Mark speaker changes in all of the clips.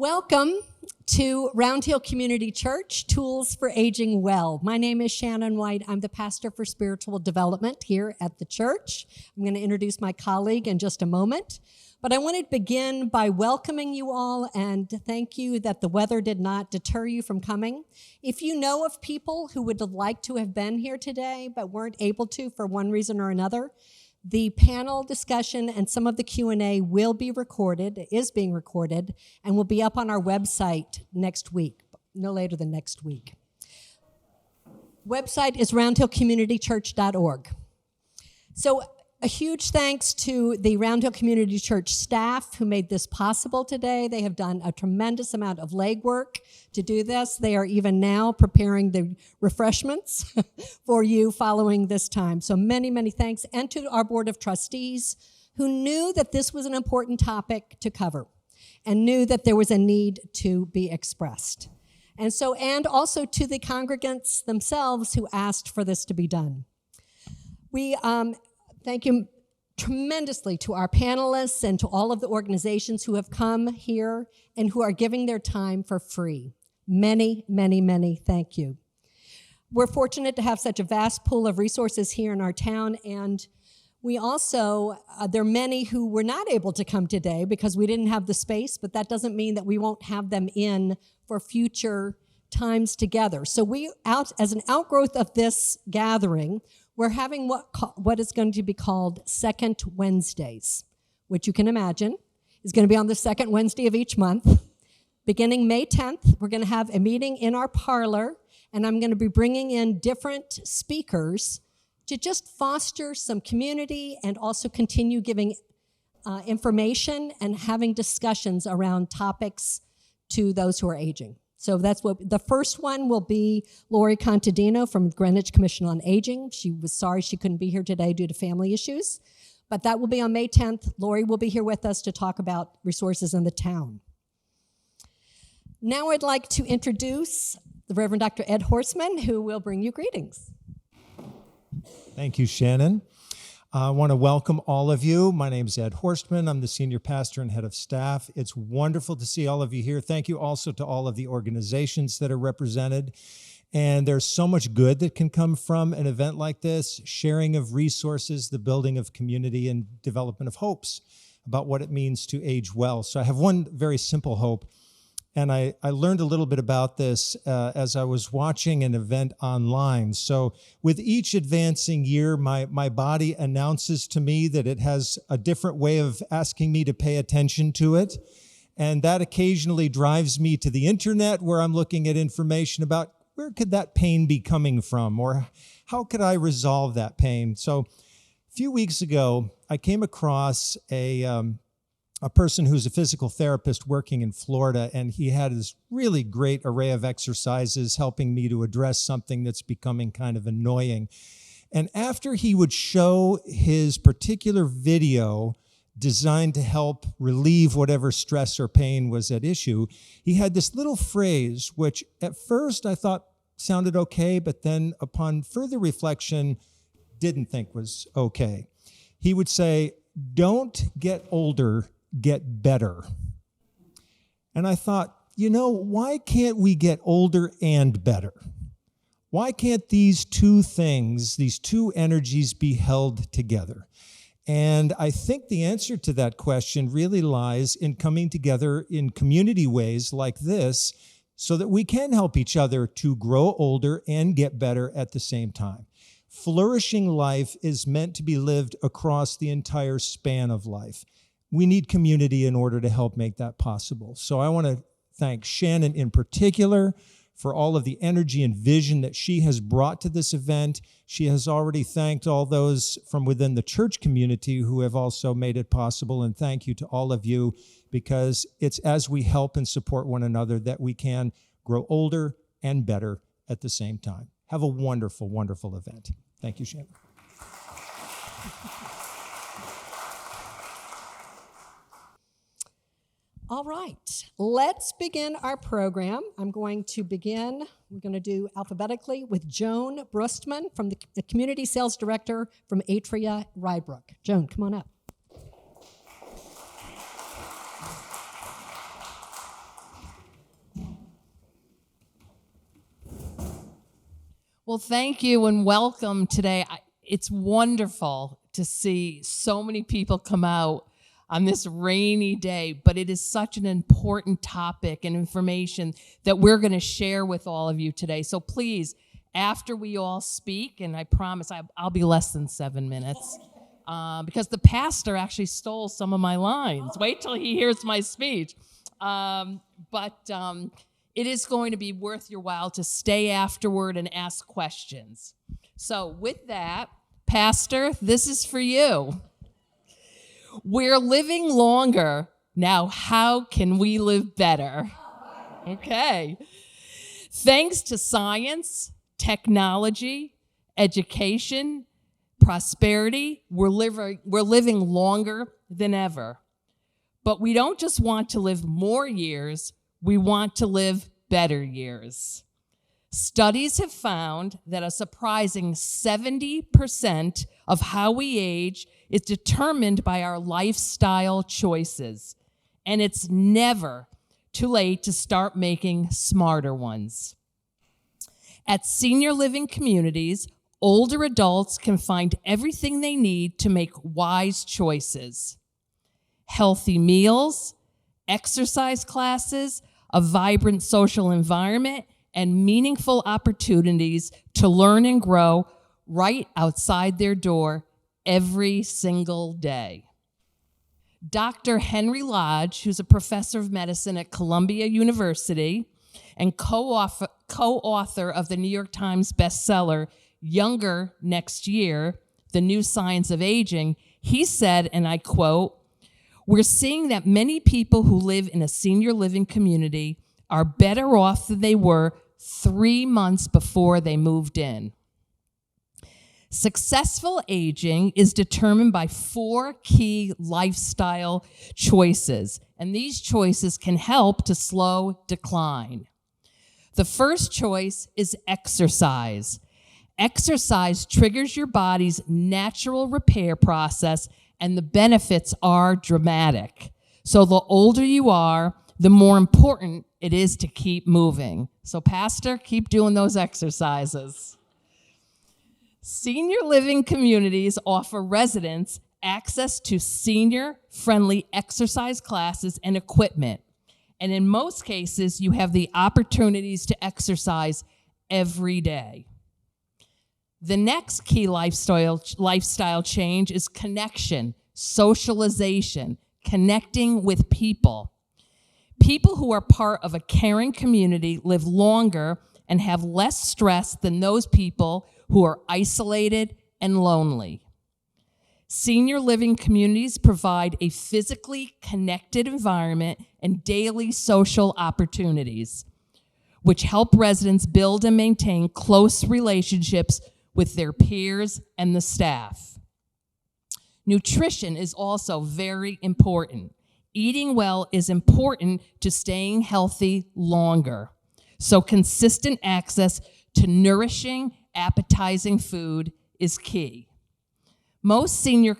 Speaker 1: Welcome to Round Hill Community Church, Tools for Aging Well. My name is Shannon White. I'm the pastor for spiritual development here at the church. I'm going to introduce my colleague in just a moment. But I want to begin by welcoming you all and thank you that the weather did not deter you from coming. If you know of people who would like to have been here today but weren't able to for one reason or another, the panel discussion and some of the Q&A will be recorded, is being recorded, and will be up on our website next week, no later than next week. Website is roundhillcommunitychurch.org. So a huge thanks to the Round Hill Community Church staff who made this possible today. They have done a tremendous amount of legwork to do this. They are even now preparing the refreshments for you following this time. So many, many thanks. And to our Board of Trustees who knew that this was an important topic to cover and knew that there was a need to be expressed. And also to the congregants themselves who asked for this to be done. We thank you tremendously to our panelists and to all of the organizations who have come here and who are giving their time for free. Many, many, many thank you. We're fortunate to have such a vast pool of resources here in our town, and we also, there are many who were not able to come today because we didn't have the space, but that doesn't mean that we won't have them in for future times together. So as an outgrowth of this gathering, we're having what is going to be called Second Wednesdays, which you can imagine is going to be on the second Wednesday of each month. Beginning May 10th, we're going to have a meeting in our parlor, and I'm going to be bringing in different speakers to just foster some community and also continue giving information and having discussions around topics to those who are aging. So that's what the first one will be. Lori Contadino from Greenwich Commission on Aging. She was sorry she couldn't be here today due to family issues, but that will be on May 10th. Lori will be here with us to talk about resources in the town. Now I'd like to introduce the Reverend Dr. Ed Horstman, who will bring you greetings.
Speaker 2: Thank you, Shannon. I want to welcome all of you. My name is Ed Horstman. I'm the senior pastor and head of staff. It's wonderful to see all of you here. Thank you also to all of the organizations that are represented. And there's so much good that can come from an event like this, sharing of resources, the building of community, and development of hopes about what it means to age well. So I have one very simple hope. And I learned a little bit about this as I was watching an event online. So with each advancing year, my body announces to me that it has a different way of asking me to pay attention to it. And that occasionally drives me to the internet where I'm looking at information about where could that pain be coming from, or how could I resolve that pain? So a few weeks ago, I came across a person who's a physical therapist working in Florida, and he had this really great array of exercises helping me to address something that's becoming kind of annoying. And after he would show his particular video designed to help relieve whatever stress or pain was at issue, he had this little phrase, which at first I thought sounded okay, but then upon further reflection, didn't think was okay. He would say, "Don't get older, get better." And I thought, why can't we get older and better? Why can't these two things, these two energies be held together? And I think the answer to that question really lies in coming together in community ways like this so that we can help each other to grow older and get better at the same time. Flourishing life is meant to be lived across the entire span of life. We need community in order to help make that possible. So I want to thank Shannon in particular for all of the energy and vision that she has brought to this event. She has already thanked all those from within the church community who have also made it possible. And thank you to all of you, because it's as we help and support one another that we can grow older and better at the same time. Have a wonderful, wonderful event. Thank you, Shannon.
Speaker 1: All right, let's begin our program. We're going to do alphabetically with Joan Brustman, from the Community Sales Director from Atria Rybrook. Joan, come on up.
Speaker 3: Well, thank you and welcome today. It's wonderful to see so many people come out on this rainy day, but it is such an important topic and information that we're going to share with all of you today. So please, after we all speak, and I promise I'll be less than 7 minutes, because the pastor actually stole some of my lines. Wait till he hears my speech. But it is going to be worth your while to stay afterward and ask questions. So with that, Pastor, this is for you. We're living longer. Now, how can we live better? Okay. Thanks to science, technology, education, prosperity, we're living longer than ever. But we don't just want to live more years, we want to live better years. Studies have found that a surprising 70% of how we age is determined by our lifestyle choices, and it's never too late to start making smarter ones. At senior living communities, older adults can find everything they need to make wise choices. Healthy meals, exercise classes, a vibrant social environment, and meaningful opportunities to learn and grow right outside their door every single day. Dr. Henry Lodge, who's a professor of medicine at Columbia University and co-author of the New York Times bestseller, Younger Next Year, The New Science of Aging, he said, and I quote, "We're seeing that many people who live in a senior living community are better off than they were 3 months before they moved in." Successful aging is determined by 4 key lifestyle choices, and these choices can help to slow decline. The first choice is exercise. Exercise triggers your body's natural repair process, and the benefits are dramatic. So the older you are, the more important it is to keep moving. So Pastor, keep doing those exercises. Senior living communities offer residents access to senior-friendly exercise classes and equipment. And in most cases, you have the opportunities to exercise every day. The next key lifestyle change is connection, socialization, connecting with people. People who are part of a caring community live longer and have less stress than those people who are isolated and lonely. Senior living communities provide a physically connected environment and daily social opportunities, which help residents build and maintain close relationships with their peers and the staff. Nutrition is also very important. Eating well is important to staying healthy longer. So consistent access to nourishing, appetizing food is key. Most senior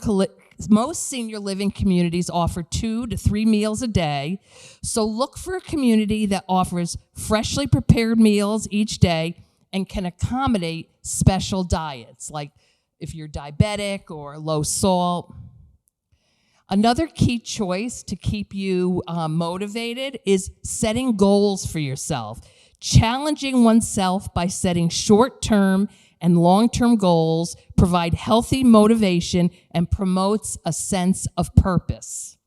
Speaker 3: living communities offer 2 to 3 meals a day, so look for a community that offers freshly prepared meals each day and can accommodate special diets, like if you're diabetic or low salt. Another key choice to keep you motivated is setting goals for yourself. Challenging oneself by setting short-term and long-term goals provide healthy motivation and promotes a sense of purpose.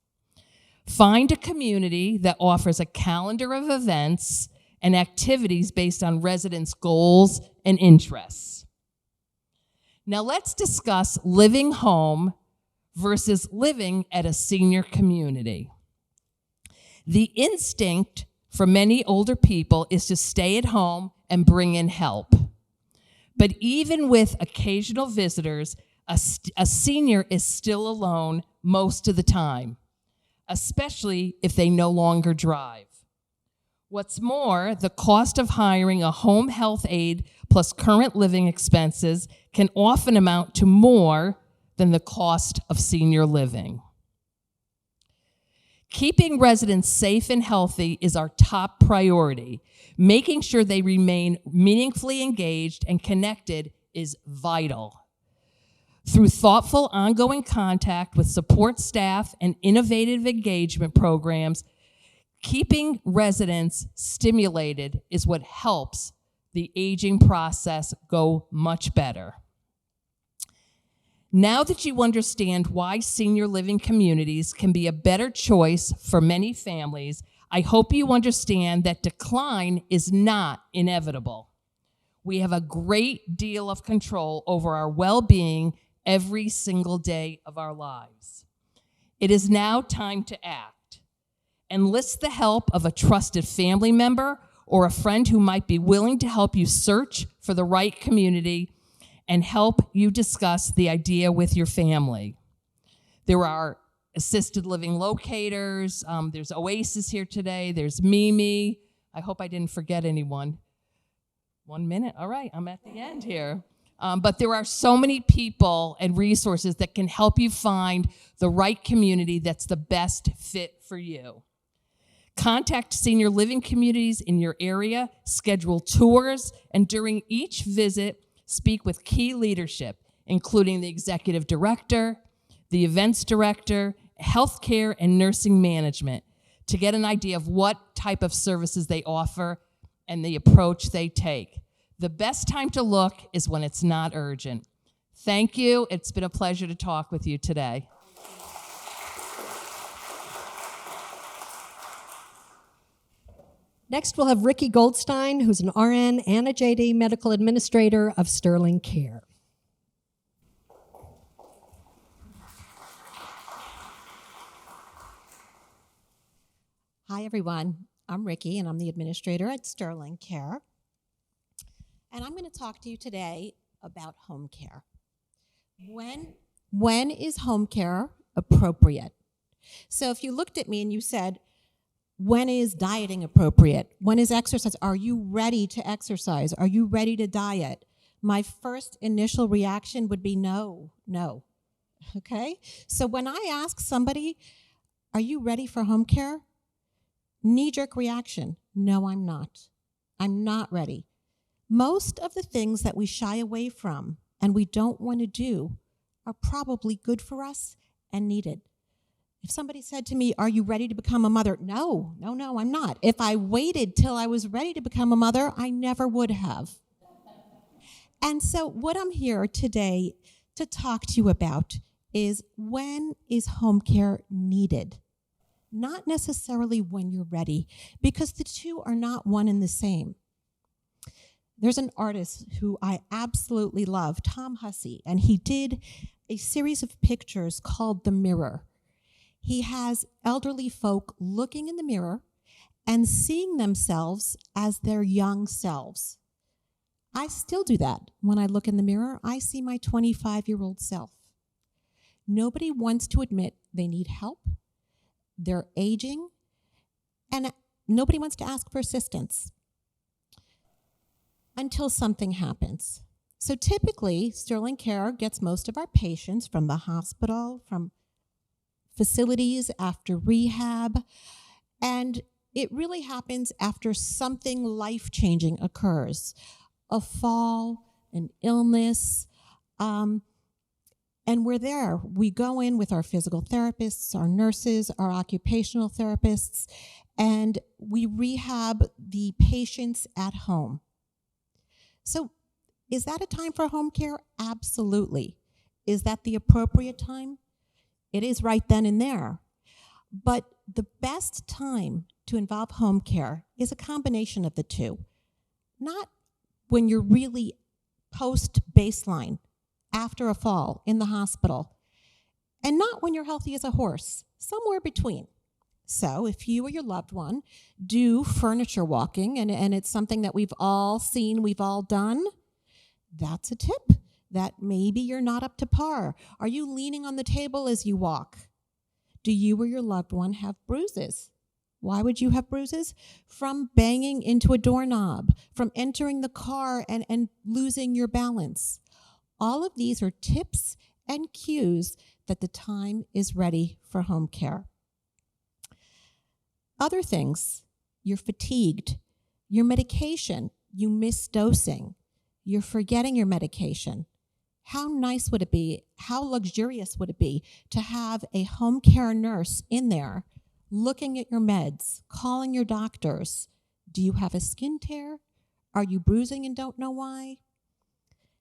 Speaker 3: Find a community that offers a calendar of events and activities based on residents' goals and interests. Now let's discuss living home versus living at a senior community. The instinct for many older people is to stay at home and bring in help. But even with occasional visitors, a senior is still alone most of the time, especially if they no longer drive. What's more, the cost of hiring a home health aide plus current living expenses can often amount to more than the cost of senior living. Keeping residents safe and healthy is our top priority. Making sure they remain meaningfully engaged and connected is vital. Through thoughtful, ongoing contact with support staff and innovative engagement programs, keeping residents stimulated is what helps the aging process go much better. Now that you understand why senior living communities can be a better choice for many families, I hope you understand that decline is not inevitable. We have a great deal of control over our well-being every single day of our lives. It is now time to act. Enlist the help of a trusted family member or a friend who might be willing to help you search for the right community and help you discuss the idea with your family. There are assisted living locators. There's Oasis here today. There's Mimi. I hope I didn't forget anyone. 1 minute. All right, I'm at the end here. But there are so many people and resources that can help you find the right community that's the best fit for you. Contact senior living communities in your area, schedule tours, and during each visit, speak with key leadership, including the executive director, the events director, healthcare and nursing management, to get an idea of what type of services they offer and the approach they take. The best time to look is when it's not urgent. Thank you. It's been a pleasure to talk with you today.
Speaker 1: Next, we'll have Ricky Goldstein, who's an RN and a JD medical administrator of Sterling Care.
Speaker 4: Hi, everyone. I'm Ricky, and I'm the administrator at Sterling Care. And I'm going to talk to you today about home care. When is home care appropriate? So if you looked at me and you said, when is dieting appropriate? When is exercise? Are you ready to exercise? Are you ready to diet? My first initial reaction would be no. Okay? So when I ask somebody, are you ready for home care? Knee-jerk reaction, no, I'm not. I'm not ready. Most of the things that we shy away from and we don't want to do are probably good for us and needed. If somebody said to me, are you ready to become a mother? No, I'm not. If I waited till I was ready to become a mother, I never would have. And so what I'm here today to talk to you about is, when is home care needed? Not necessarily when you're ready, because the two are not one and the same. There's an artist who I absolutely love, Tom Hussey, and he did a series of pictures called The Mirror. He has elderly folk looking in the mirror and seeing themselves as their young selves. I still do that. When I look in the mirror, I see my 25-year-old self. Nobody wants to admit they need help, they're aging, and nobody wants to ask for assistance until something happens. So typically, Sterling Care gets most of our patients from the hospital, from facilities after rehab, and it really happens after something life-changing occurs. A fall, an illness, and we're there. We go in with our physical therapists, our nurses, our occupational therapists, and we rehab the patients at home. So is that a time for home care? Absolutely. Is that the appropriate time? It is right then and there. But the best time to involve home care is a combination of the two. Not when you're really post-baseline, after a fall in the hospital, and not when you're healthy as a horse, somewhere between. So if you or your loved one do furniture walking, and it's something that we've all seen, we've all done, that's a tip that maybe you're not up to par. Are you leaning on the table as you walk? Do you or your loved one have bruises? Why would you have bruises? From banging into a doorknob, from entering the car and losing your balance. All of these are tips and cues that the time is ready for home care. Other things, you're fatigued. Your medication, you miss dosing. You're forgetting your medication. How nice would it be, how luxurious would it be to have a home care nurse in there looking at your meds, calling your doctors? Do you have a skin tear? Are you bruising and don't know why?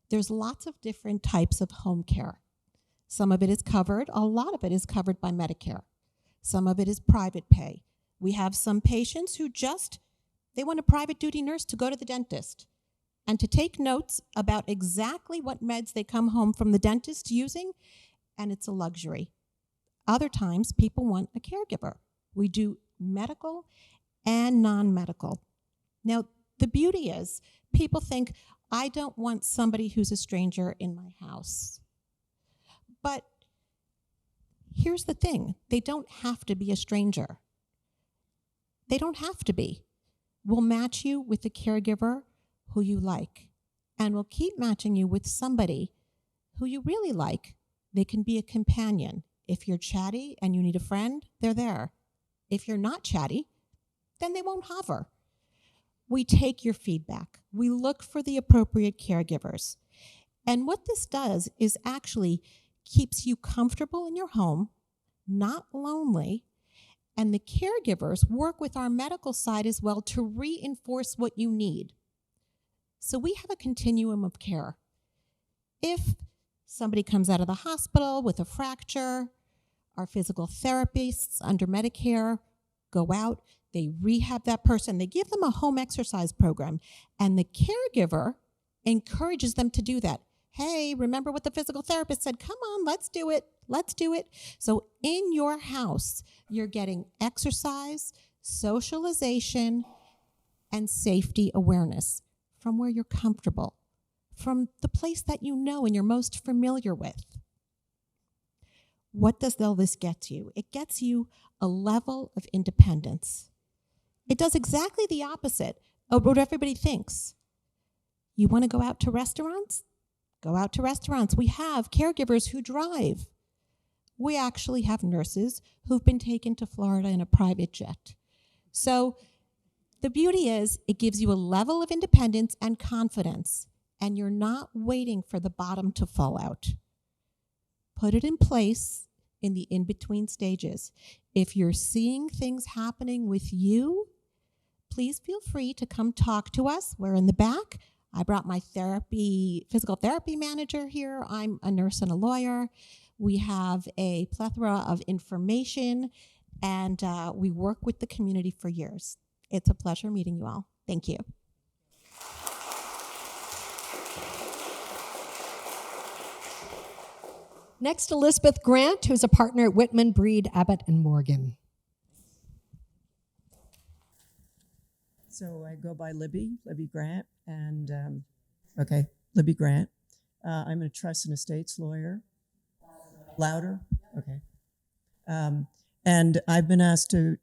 Speaker 4: There's lots of different types of home care. Some of it is covered. A lot of it is covered by Medicare. Some of it is private pay. We have some patients who they want a private duty nurse to go to the dentist and to take notes about exactly what meds they come home from the dentist using, and it's a luxury. Other times, people want a caregiver. We do medical and non-medical. Now, the beauty is, people think, I don't want somebody who's a stranger in my house. But here's the thing, they don't have to be a stranger. They don't have to be. We'll match you with a caregiver who you like, and we'll keep matching you with somebody who you really like. They can be a companion. If you're chatty and you need a friend, they're there. If you're not chatty, then they won't hover. We take your feedback. We look for the appropriate caregivers. And what this does is actually keeps you comfortable in your home, not lonely, and the caregivers work with our medical side as well to reinforce what you need. So we have a continuum of care. If somebody comes out of the hospital with a fracture, our physical therapists under Medicare go out, they rehab that person, they give them a home exercise program, and the caregiver encourages them to do that. Hey, remember what the physical therapist said? Come on, let's do it. Let's do it. So in your house, you're getting exercise, socialization, and safety awareness from where you're comfortable, from the place that you know and you're most familiar with. What does all this get you? It gets you a level of independence. It does exactly the opposite of what everybody thinks. You want to go out to restaurants? Go out to restaurants. We have caregivers who drive. We actually have nurses who've been taken to Florida in a private jet. So the beauty is it gives you a level of independence and confidence, and you're not waiting for the bottom to fall out. Put it in place in the in-between stages. If you're seeing things happening with you, please feel free to come talk to us. We're in the back. I brought my physical therapy manager here. I'm a nurse and a lawyer. We have a plethora of information, and we work with the community for years. It's a pleasure meeting you all. Thank you.
Speaker 1: Next, Elizabeth Grant, who's a partner at Whitman, Breed, Abbott, and Morgan.
Speaker 5: So I go by Libby Grant, and Libby Grant. I'm a trust and estates lawyer. Louder? Okay. And I've been asked to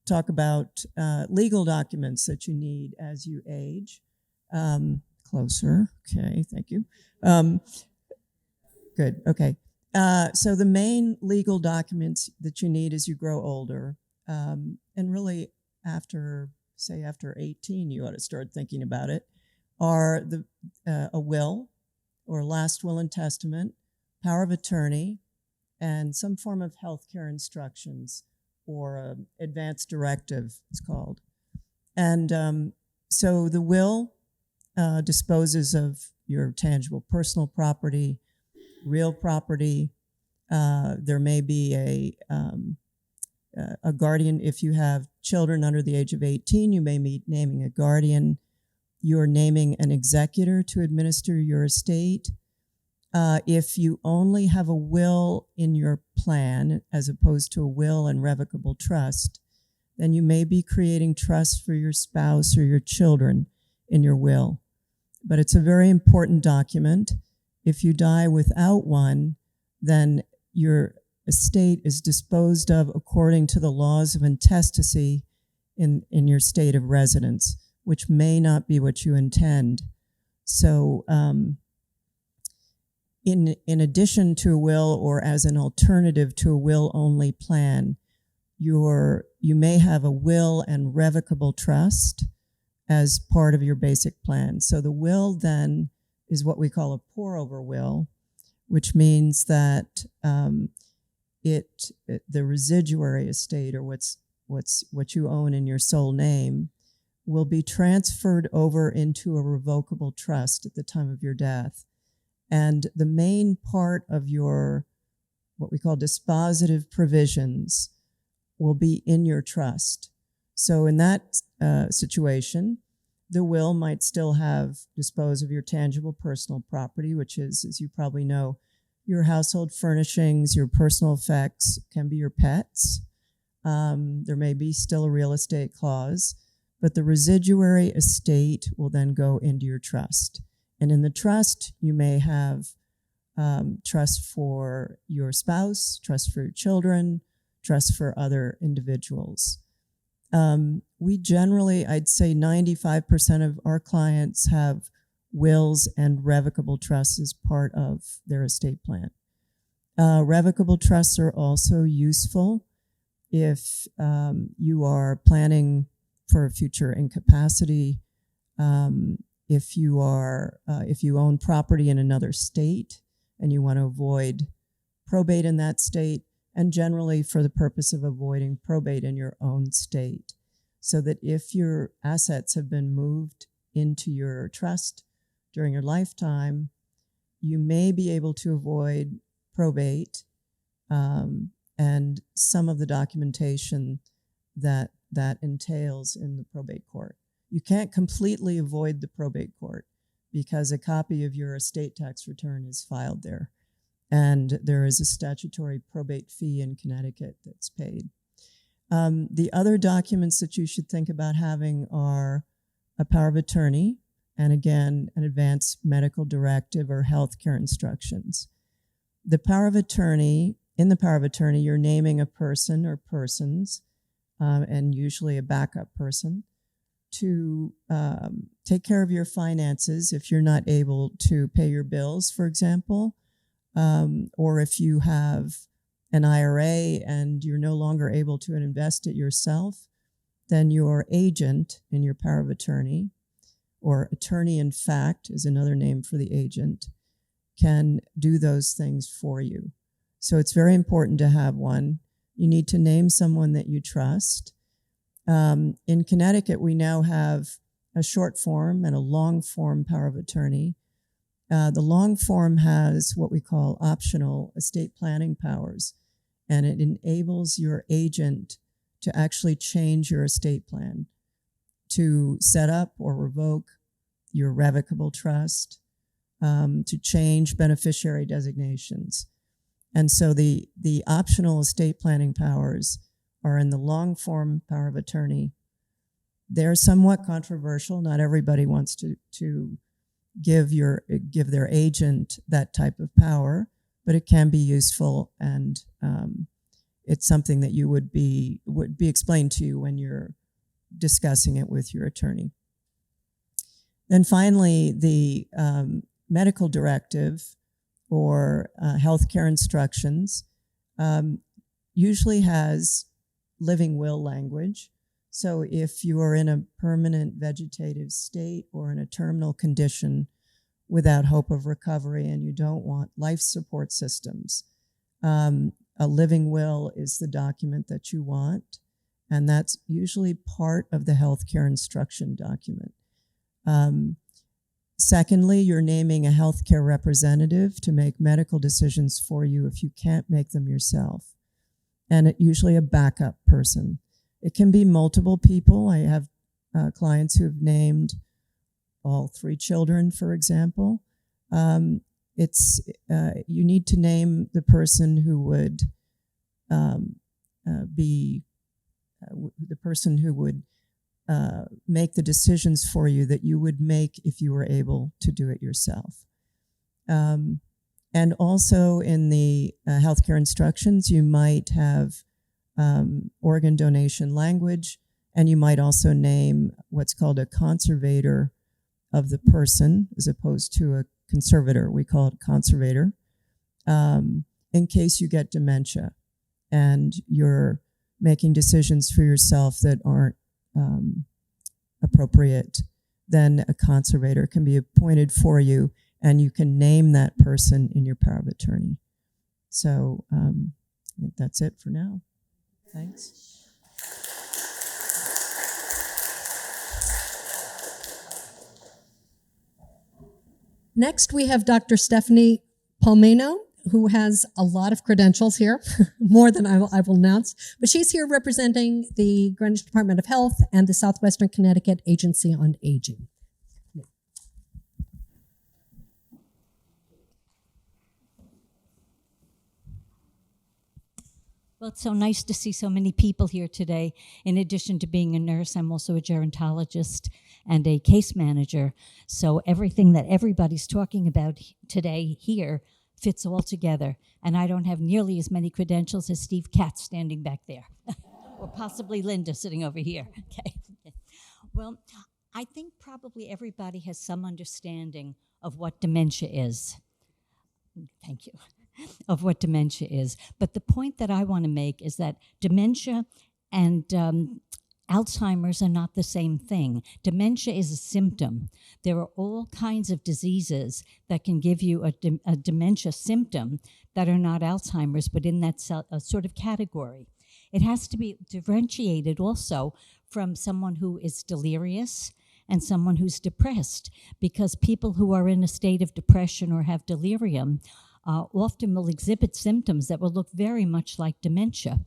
Speaker 5: talk about legal documents that you need as you age. Closer. Okay, thank you. Good, okay. So the main legal documents that you need as you grow older, and really after 18, you ought to start thinking about it, are a will or last will and testament, power of attorney, and some form of healthcare instructions or advance directive, it's called. And so the will disposes of your tangible personal property, real property. There may be a guardian. If you have children under the age of 18, you may be naming a guardian. You're naming an executor to administer your estate. If you only have a will in your plan as opposed to a will and revocable trust, then you may be creating trusts for your spouse or your children in your will. But it's a very important document. If you die without one, then your estate is disposed of according to the laws of intestacy in your state of residence, which may not be what you intend. So in addition to a will or as an alternative to a will-only plan, your you may have a will and revocable trust as part of your basic plan. So the will then is what we call a pour-over will, which means that the residuary estate, or what you own in your sole name, will be transferred over into a revocable trust at the time of your death. And the main part of your, what we call dispositive provisions, will be in your trust. So in that situation, the will might still dispose of your tangible personal property, which is, as you probably know, your household furnishings, your personal effects, can be your pets. There may be still a real estate clause, but the residuary estate will then go into your trust. And in the trust, you may have trust for your spouse, trust for your children, trust for other individuals. We generally, I'd say 95% of our clients have wills and revocable trusts as part of their estate plan. Revocable trusts are also useful if you are planning for a future incapacity, if you own property in another state and you want to avoid probate in that state, and generally for the purpose of avoiding probate in your own state, so that if your assets have been moved into your trust during your lifetime, you may be able to avoid probate and some of the documentation that entails in the probate court. You can't completely avoid the probate court because a copy of your estate tax return is filed there, and there is a statutory probate fee in Connecticut that's paid. The other documents that you should think about having are a power of attorney, and again, an advance medical directive or healthcare instructions. The power of attorney, in the power of attorney, you're naming a person or persons, and usually a backup person, to take care of your finances if you're not able to pay your bills, for example, or if you have an IRA and you're no longer able to invest it yourself, then your agent in your power of attorney, or attorney in fact is another name for the agent, can do those things for you. So it's very important to have one. You need to name someone that you trust. In Connecticut, we now have a short form and a long form power of attorney. The long form has what we call optional estate planning powers, and it enables your agent to actually change your estate plan, to set up or revoke your revocable trust, to change beneficiary designations. And so the optional estate planning powers are in the long form power of attorney. They're somewhat controversial. Not everybody wants to give their agent that type of power, but it can be useful, and it's something that would be explained to you when you're discussing it with your attorney. Then finally, the medical directive or healthcare instructions usually has living will language. So if you are in a permanent vegetative state or in a terminal condition without hope of recovery and you don't want life support systems, a living will is the document that you want, and that's usually part of the healthcare instruction document. Secondly, you're naming a healthcare representative to make medical decisions for you if you can't make them yourself, and usually a backup person. It can be multiple people. I have clients who have named all 3 children, for example. You need to name the person who would make the decisions for you that you would make if you were able to do it yourself. And also in the healthcare instructions, you might have organ donation language, and you might also name what's called a conservator of the person as opposed to a conservator. We call it conservator, in case you get dementia and your making decisions for yourself that aren't appropriate, then a conservator can be appointed for you, and you can name that person in your power of attorney. So I think that's it for now. Thanks.
Speaker 1: Next, we have Dr. Stephanie Paulmeno, who has a lot of credentials here, more than I will announce. But she's here representing the Greenwich Department of Health and the Southwestern Connecticut Agency on Aging.
Speaker 6: Well, it's so nice to see so many people here today. In addition to being a nurse, I'm also a gerontologist and a case manager. So everything that everybody's talking about today here fits all together. And I don't have nearly as many credentials as Steve Katz standing back there, or possibly Linda sitting over here. Okay. Well, I think probably everybody has some understanding of what dementia is. Thank you. Of what dementia is. But the point that I want to make is that dementia and Alzheimer's are not the same thing. Dementia is a symptom. There are all kinds of diseases that can give you a dementia symptom that are not Alzheimer's, but in that sort of category. It has to be differentiated also from someone who is delirious and someone who's depressed, because people who are in a state of depression or have delirium often will exhibit symptoms that will look very much like dementia.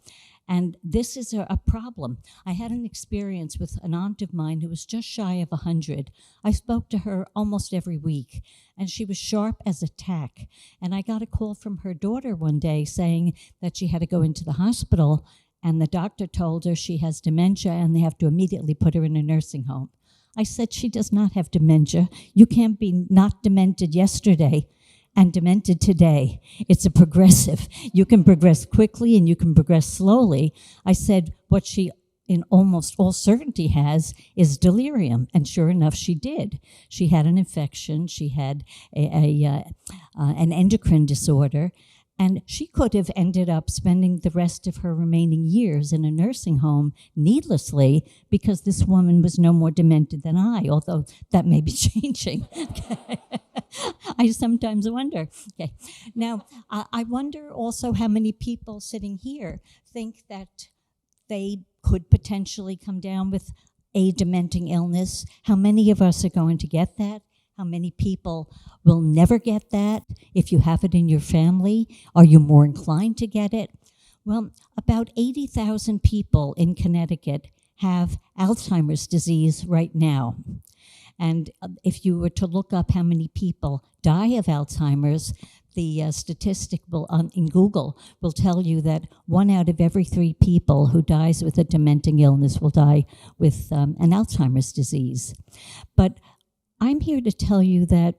Speaker 6: And this is a problem. I had an experience with an aunt of mine who was just shy of 100. I spoke to her almost every week, and she was sharp as a tack. And I got a call from her daughter one day saying that she had to go into the hospital, and the doctor told her she has dementia and they have to immediately put her in a nursing home. I said, she does not have dementia. You can't be not demented yesterday and demented today. It's a progressive. You can progress quickly and you can progress slowly. I said, what she in almost all certainty has is delirium. And sure enough, she did. She had an infection. She had an endocrine disorder. And she could have ended up spending the rest of her remaining years in a nursing home needlessly, because this woman was no more demented than I, although that may be changing. I sometimes wonder. Okay. Now, I wonder also how many people sitting here think that they could potentially come down with a dementing illness. How many of us are going to get that? How many people will never get that? If you have it in your family, are you more inclined to get it? Well, about 80,000 people in Connecticut have Alzheimer's disease right now. And if you were to look up how many people die of Alzheimer's, the statistic in Google will tell you that 1 out of every 3 people who dies with a dementing illness will die with an Alzheimer's disease. But I'm here to tell you that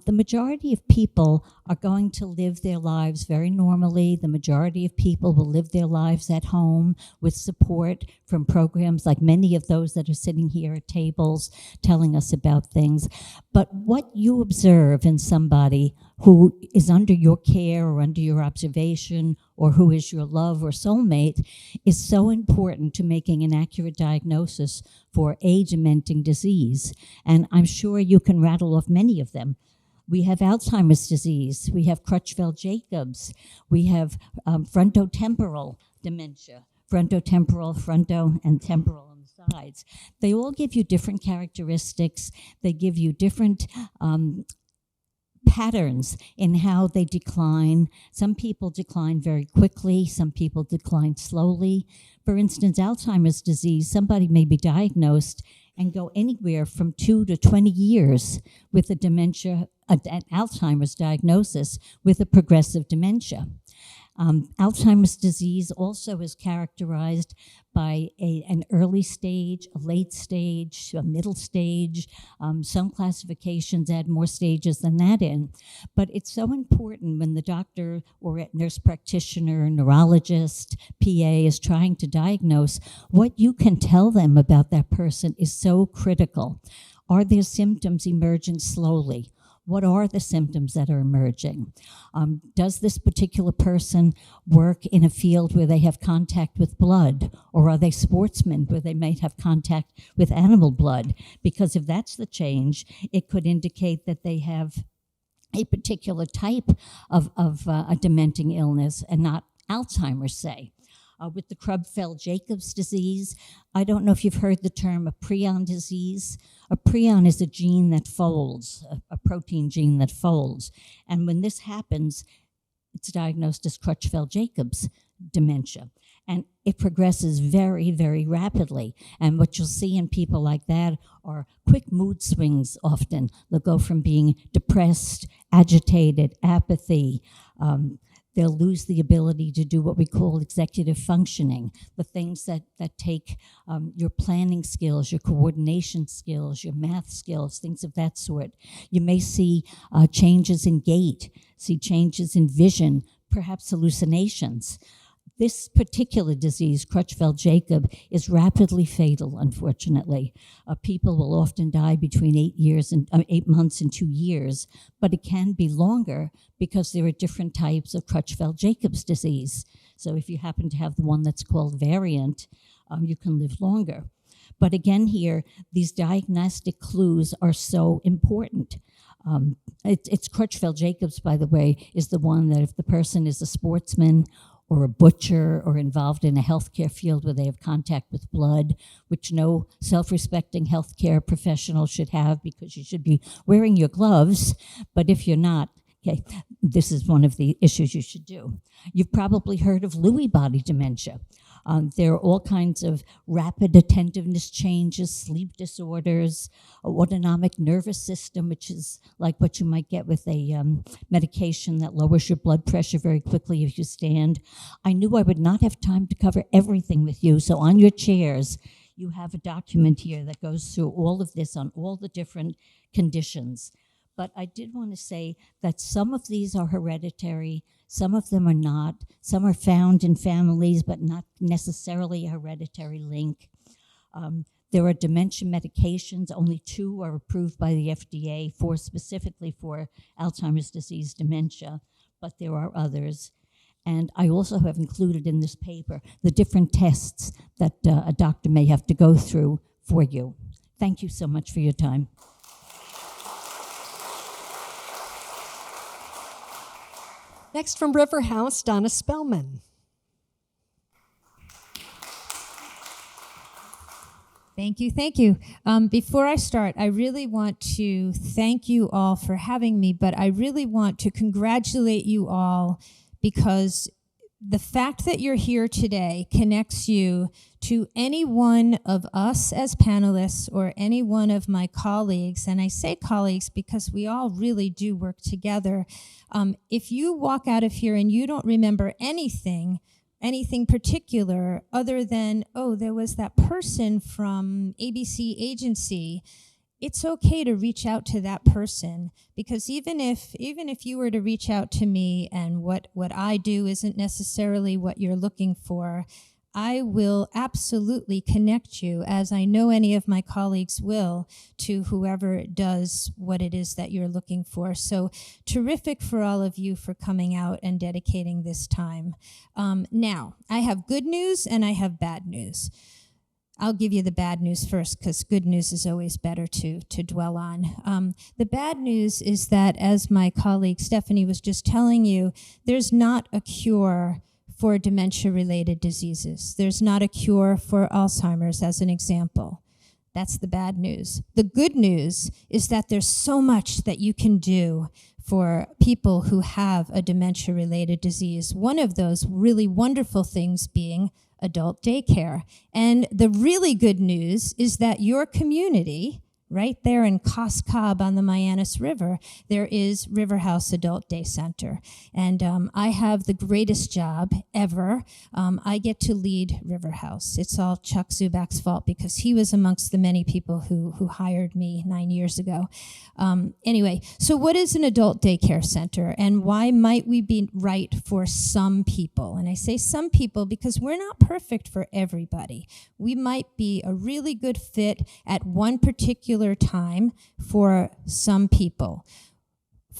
Speaker 6: the majority of people are going to live their lives very normally. The majority of people will live their lives at home with support from programs like many of those that are sitting here at tables telling us about things. But what you observe in somebody who is under your care or under your observation, or who is your love or soulmate, is so important to making an accurate diagnosis for a dementing disease. And I'm sure you can rattle off many of them. We have Alzheimer's disease, we have Crutchfield-Jacobs, we have frontotemporal dementia, fronto and temporal on the sides. They all give you different characteristics. They give you different patterns in how they decline. Some people decline very quickly, some people decline slowly. For instance, Alzheimer's disease, somebody may be diagnosed and go anywhere from 2 to 20 years with an Alzheimer's diagnosis with a progressive dementia. Alzheimer's disease also is characterized by an early stage, a late stage, a middle stage. Some classifications add more stages than that in. But it's so important when the doctor or nurse practitioner, neurologist, PA is trying to diagnose, what you can tell them about that person is so critical. Are their symptoms emerging slowly? What are the symptoms that are emerging? Does this particular person work in a field where they have contact with blood? Or are they sportsmen where they might have contact with animal blood? Because if that's the change, it could indicate that they have a particular type of a dementing illness and not Alzheimer's, say. With the Creutzfeldt-Jacobs disease, I don't know if you've heard the term a prion disease. A prion is a gene that folds, a protein gene that folds. And when this happens, it's diagnosed as Creutzfeldt-Jacobs dementia. And it progresses very, very rapidly. And what you'll see in people like that are quick mood swings often. They'll go from being depressed, agitated, apathy. They'll lose the ability to do what we call executive functioning, the things that take your planning skills, your coordination skills, your math skills, things of that sort. You may see changes in gait, see changes in vision, perhaps hallucinations. This particular disease, Creutzfeldt-Jakob, is rapidly fatal, unfortunately. People will often die between 8 months and 2 years, but it can be longer because there are different types of Creutzfeldt-Jacobs disease. So if you happen to have the one that's called variant, you can live longer. But again here, these diagnostic clues are so important. It's Creutzfeldt-Jacobs, by the way, is the one that if the person is a sportsman or a butcher or involved in a healthcare field where they have contact with blood, which no self-respecting healthcare professional should have because you should be wearing your gloves. But if you're not, okay, this is one of the issues you should do. You've probably heard of Lewy body dementia. There are all kinds of rapid attentiveness changes, sleep disorders, autonomic nervous system, which is like what you might get with a medication that lowers your blood pressure very quickly if you stand. I knew I would not have time to cover everything with you, so on your chairs, you have a document here that goes through all of this on all the different conditions. But I did want to say that some of these are hereditary, some of them are not. Some are found in families, but not necessarily a hereditary link. There are dementia medications. Only 2 are approved by the FDA, 4 specifically for Alzheimer's disease dementia, but there are others. And I also have included in this paper the different tests that a doctor may have to go through for you. Thank you so much for your time.
Speaker 1: Next from River House, Donna Spellman.
Speaker 7: Thank you, thank you. Before I start, I really want to thank you all for having me, but I really want to congratulate you all because the fact that you're here today connects you to any one of us as panelists or any one of my colleagues, and I say colleagues because we all really do work together. If you walk out of here and you don't remember anything particular other than, oh, there was that person from ABC agency, it's okay to reach out to that person, because even if you were to reach out to me and what I do isn't necessarily what you're looking for, I will absolutely connect you, as I know any of my colleagues will, to whoever does what it is that you're looking for. So terrific for all of you for coming out and dedicating this time. Now, I have good news and I have bad news. I'll give you the bad news first, because good news is always better to dwell on. The bad news is that, as my colleague Stephanie was just telling you, there's not a cure for dementia-related diseases. There's not a cure for Alzheimer's, as an example. That's the bad news. The good news is that there's so much that you can do for people who have a dementia-related disease. One of those really wonderful things being adult daycare. And the really good news is that your community, right there in Cos Cob on the Mianus River, there is River House Adult Day Center. And I have the greatest job ever. I get to lead River House. It's all Chuck Zubak's fault, because he was amongst the many people who hired me 9 years ago. Anyway, so what is an adult daycare center, and why might we be right for some people? And I say some people because we're not perfect for everybody. We might be a really good fit at one particular time for some people.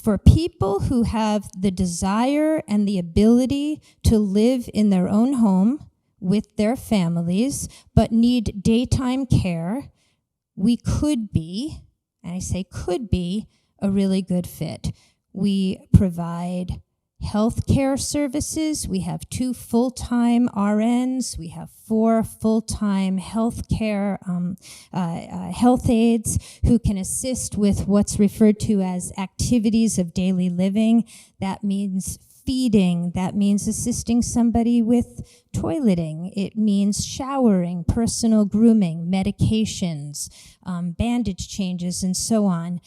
Speaker 7: for people who have the desire and the ability to live in their own home with their families, but need daytime care, we could be, and I say could be, a really good fit. We provide health care services. We have 2 full-time RNs. We have 4 full-time health care health aides who can assist with what's referred to as activities of daily living. That means feeding. That means assisting somebody with toileting. It means showering, personal grooming, medications, bandage changes, and so on.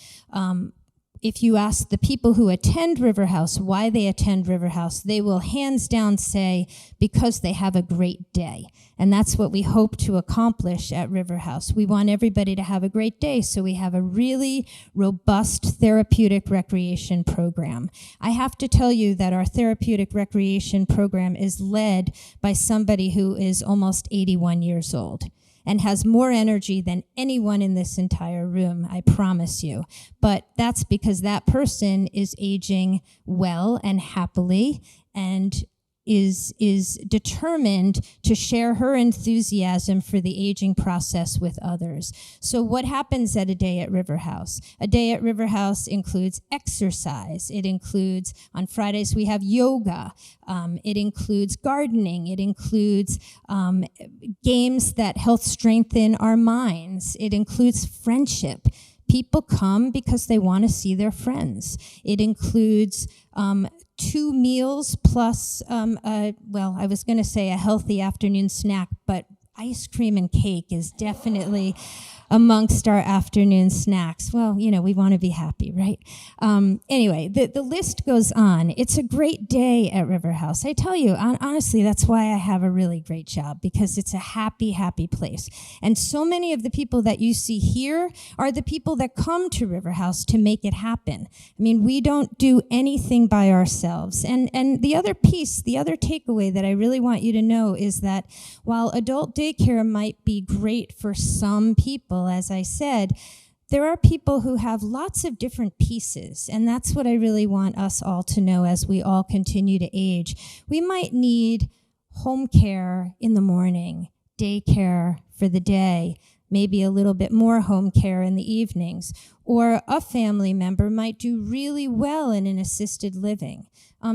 Speaker 7: If you ask the people who attend River House why they attend River House, they will hands down say because they have a great day. And that's what we hope to accomplish at River House. We want everybody to have a great day, so we have a really robust therapeutic recreation program. I have to tell you that our therapeutic recreation program is led by somebody who is almost 81 years old and has more energy than anyone in this entire room, I promise you. But that's because that person is aging well and happily and is determined to share her enthusiasm for the aging process with others. So what happens at a day at River House? A day at River House includes exercise. It includes, on Fridays we have yoga. It includes gardening. It includes games that help strengthen our minds. It includes friendship. People come because they want to see their friends. It includes 2 meals plus, I was going to say a healthy afternoon snack, but ice cream and cake is definitely amongst our afternoon snacks. Well, we want to be happy, right? Anyway, the list goes on. It's a great day at River House. I tell you, honestly, that's why I have a really great job, because it's a happy, happy place. And so many of the people that you see here are the people that come to River House to make it happen. I mean, we don't do anything by ourselves. And the other piece, the other takeaway that I really want you to know is that while adult daycare might be great for some people, as I said, there are people who have lots of different pieces, and that's what I really want us all to know as we all continue to age. We might need home care in the morning, daycare for the day, maybe a little bit more home care in the evenings, or a family member might do really well in an assisted living.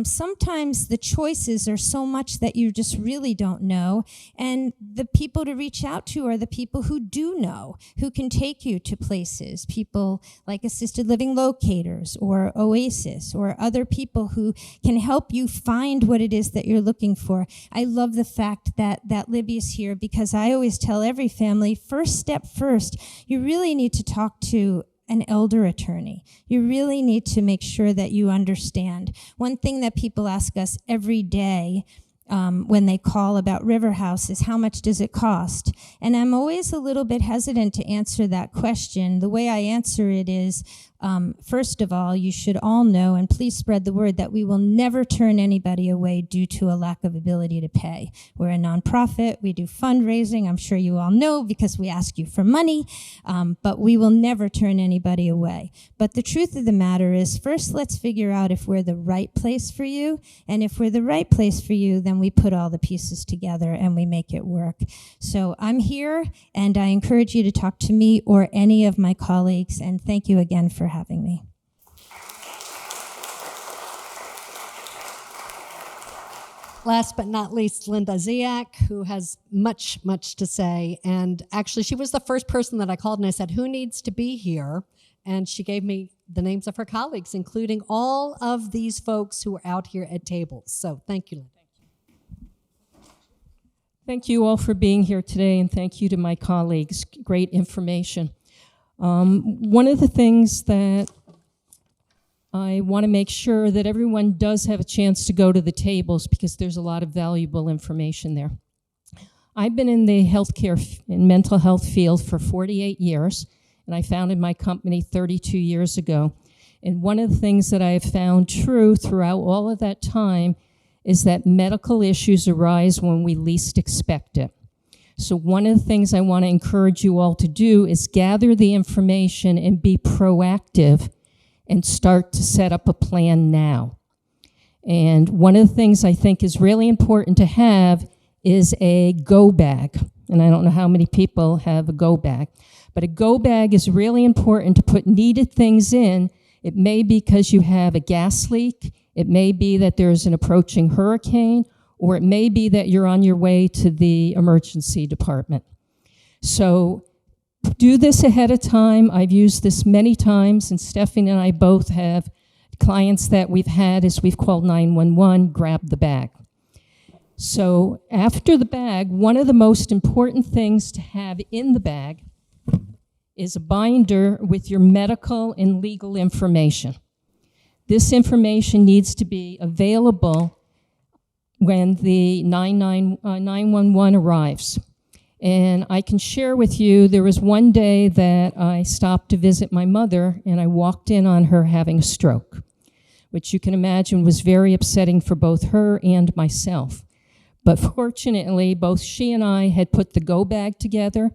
Speaker 7: Sometimes the choices are so much that you just really don't know, and the people to reach out to are the people who do know, who can take you to places, people like assisted living locators or Oasis or other people who can help you find what it is that you're looking for. I love the fact that Libby's here, because I always tell every family, first step first, you really need to talk to an elder attorney. You really need to make sure that you understand. One thing that people ask us every day when they call about River House is, how much does it cost? And I'm always a little bit hesitant to answer that question. The way I answer it is, first of all, you should all know, and please spread the word, that we will never turn anybody away due to a lack of ability to pay. We're a nonprofit. We do fundraising. I'm sure you all know because we ask you for money, but we will never turn anybody away. But the truth of the matter is, first, let's figure out if we're the right place for you. And if we're the right place for you, then we put all the pieces together and we make it work. So I'm here, and I encourage you to talk to me or any of my colleagues, and thank you again for having me.
Speaker 1: Last but not least, Linda Ziak, who has much, much to say. And actually, she was the first person that I called and I said, who needs to be here? And she gave me the names of her colleagues, including all of these folks who are out here at tables. So thank you, Linda.
Speaker 8: Thank you all for being here today, and thank you to my colleagues. Great information. One of the things that I want to make sure that everyone does have a chance to go to the tables, because there's a lot of valuable information there. I've been in the healthcare and mental health field for 48 years, and I founded my company 32 years ago. And one of the things that I have found true throughout all of that time is that medical issues arise when we least expect it. So one of the things I want to encourage you all to do is gather the information and be proactive and start to set up a plan now. And one of the things I think is really important to have is a go bag. And I don't know how many people have a go bag, but a go bag is really important to put needed things in. It may be because you have a gas leak, it may be that there's an approaching hurricane, or it may be that you're on your way to the emergency department. So do this ahead of time. I've used this many times, and Stephanie and I both have clients that we've had as we've called 911, grab the bag. So after the bag, one of the most important things to have in the bag is a binder with your medical and legal information. This information needs to be available when the 911 arrives. And I can share with you, there was one day that I stopped to visit my mother, and I walked in on her having a stroke, which you can imagine was very upsetting for both her and myself. But fortunately, both she and I had put the go bag together.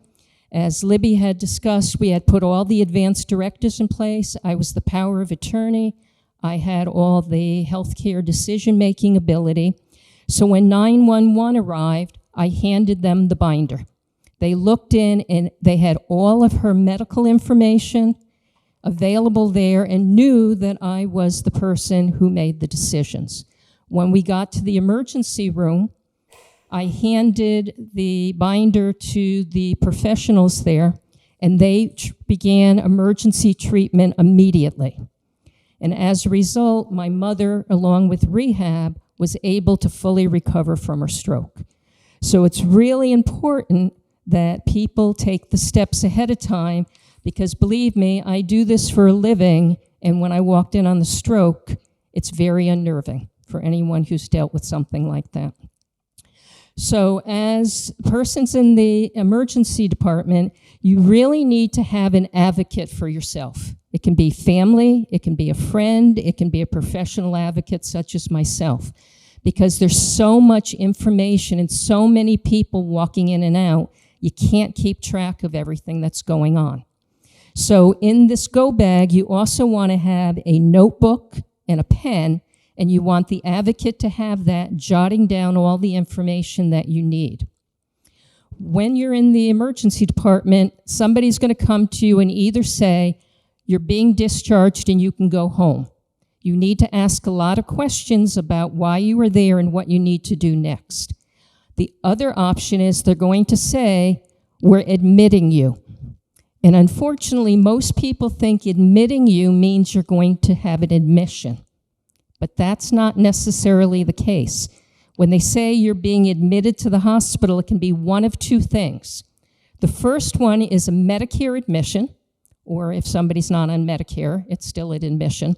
Speaker 8: As Libby had discussed, we had put all the advanced directives in place. I was the power of attorney. I had all the healthcare decision-making ability. So when 911 arrived, I handed them the binder. They looked in, and they had all of her medical information available there and knew that I was the person who made the decisions. When we got to the emergency room, I handed the binder to the professionals there, and they began emergency treatment immediately. And as a result, my mother, along with rehab, was able to fully recover from her stroke. So it's really important that people take the steps ahead of time, because believe me, I do this for a living, and when I walked in on the stroke, it's very unnerving for anyone who's dealt with something like that. So as persons in the emergency department, you really need to have an advocate for yourself. It can be family, it can be a friend, it can be a professional advocate such as myself, because there's so much information and so many people walking in and out, you can't keep track of everything that's going on. So in this go bag, you also want to have a notebook and a pen, and you want the advocate to have that, jotting down all the information that you need. When you're in the emergency department, somebody's going to come to you and either say, you're being discharged and you can go home. You need to ask a lot of questions about why you were there and what you need to do next. The other option is they're going to say, we're admitting you. And unfortunately, most people think admitting you means you're going to have an admission. But that's not necessarily the case. When they say you're being admitted to the hospital, it can be one of two things. The first one is a Medicare admission, or if somebody's not on Medicare, it's still an admission.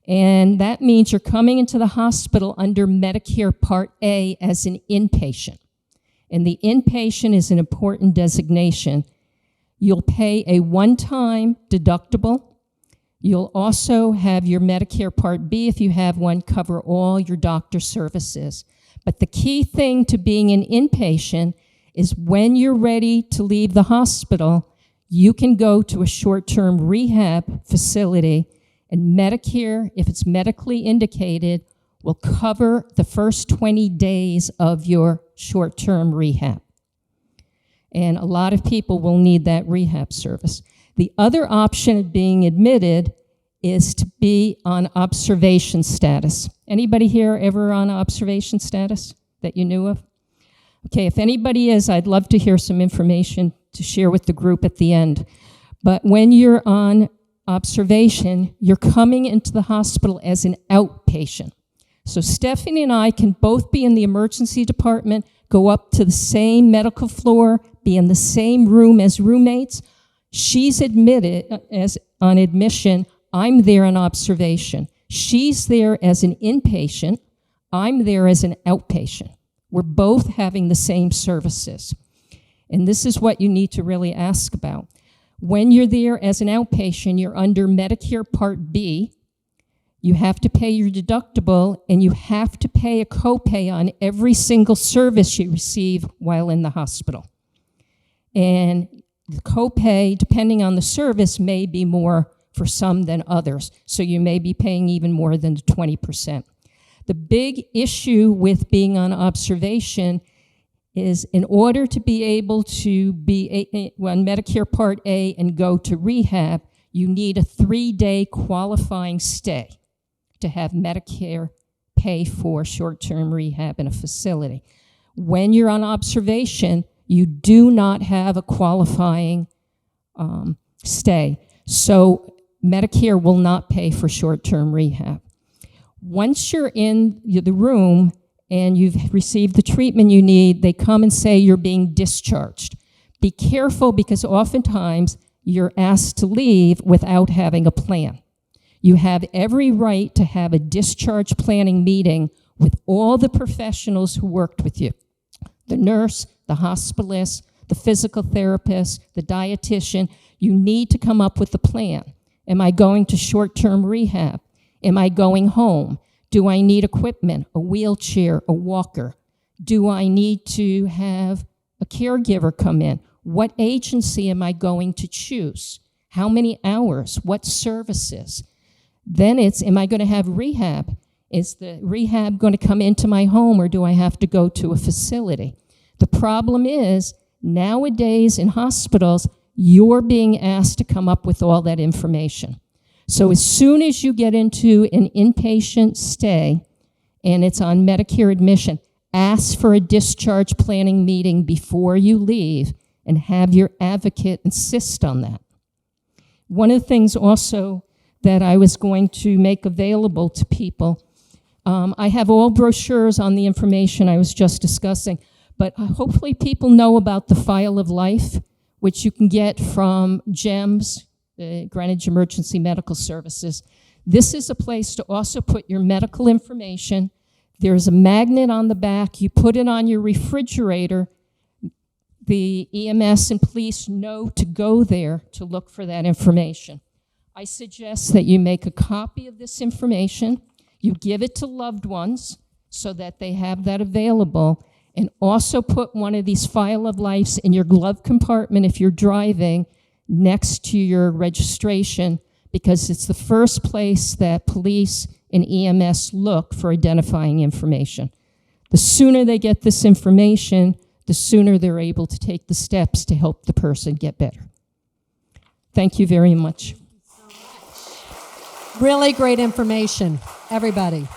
Speaker 8: And that means you're coming into the hospital under Medicare Part A as an inpatient. And the inpatient is an important designation. You'll pay a one-time deductible. You'll also have your Medicare Part B, if you have one, cover all your doctor services. But the key thing to being an inpatient is when you're ready to leave the hospital, you can go to a short-term rehab facility, and Medicare, if it's medically indicated, will cover the first 20 days of your short-term rehab. And a lot of people will need that rehab service. The other option of being admitted is to be on observation status. Anybody here ever on observation status that you knew of? Okay, if anybody is, I'd love to hear some information to share with the group at the end. But when you're on observation, you're coming into the hospital as an outpatient. So Stephanie and I can both be in the emergency department, go up to the same medical floor, be in the same room as roommates. She's admitted as on admission, I'm there on observation. She's there as an inpatient, I'm there as an outpatient. We're both having the same services. And this is what you need to really ask about. When you're there as an outpatient, you're under Medicare Part B. You have to pay your deductible, and you have to pay a copay on every single service you receive while in the hospital. And the copay, depending on the service, may be more for some than others. So you may be paying even more than the 20%. The big issue with being on observation is in order to be able to be on Medicare Part A and go to rehab, you need a 3-day qualifying stay to have Medicare pay for short-term rehab in a facility. When you're on observation, you do not have a qualifying stay. So Medicare will not pay for short-term rehab. Once you're in the room and you've received the treatment you need, they come and say you're being discharged. Be careful, because oftentimes you're asked to leave without having a plan. You have every right to have a discharge planning meeting with all the professionals who worked with you. The nurse, the hospitalist, the physical therapist, the dietitian. You need to come up with a plan. Am I going to short-term rehab? Am I going home? Do I need equipment, a wheelchair, a walker? Do I need to have a caregiver come in? What agency am I going to choose? How many hours? What services? Then it's, am I going to have rehab? Is the rehab going to come into my home, or do I have to go to a facility? The problem is, nowadays in hospitals, you're being asked to come up with all that information. So as soon as you get into an inpatient stay and it's on Medicare admission, ask for a discharge planning meeting before you leave and have your advocate insist on that. One of the things also that I was going to make available to people, I have all brochures on the information I was just discussing, but hopefully people know about the File of Life, which you can get from GEMS, Greenwich Emergency Medical Services. This is a place to also put your medical information. There's a magnet on the back. You put it on your refrigerator. The EMS and police know to go there to look for that information. I suggest that you make a copy of this information, you give it to loved ones so that they have that available, and also put one of these File of Lives in your glove compartment if you're driving next to your registration, because it's the first place that police and EMS look for identifying information. The sooner they get this information, the sooner they're able to take the steps to help the person get better. Thank you very much.
Speaker 1: Really great information, everybody.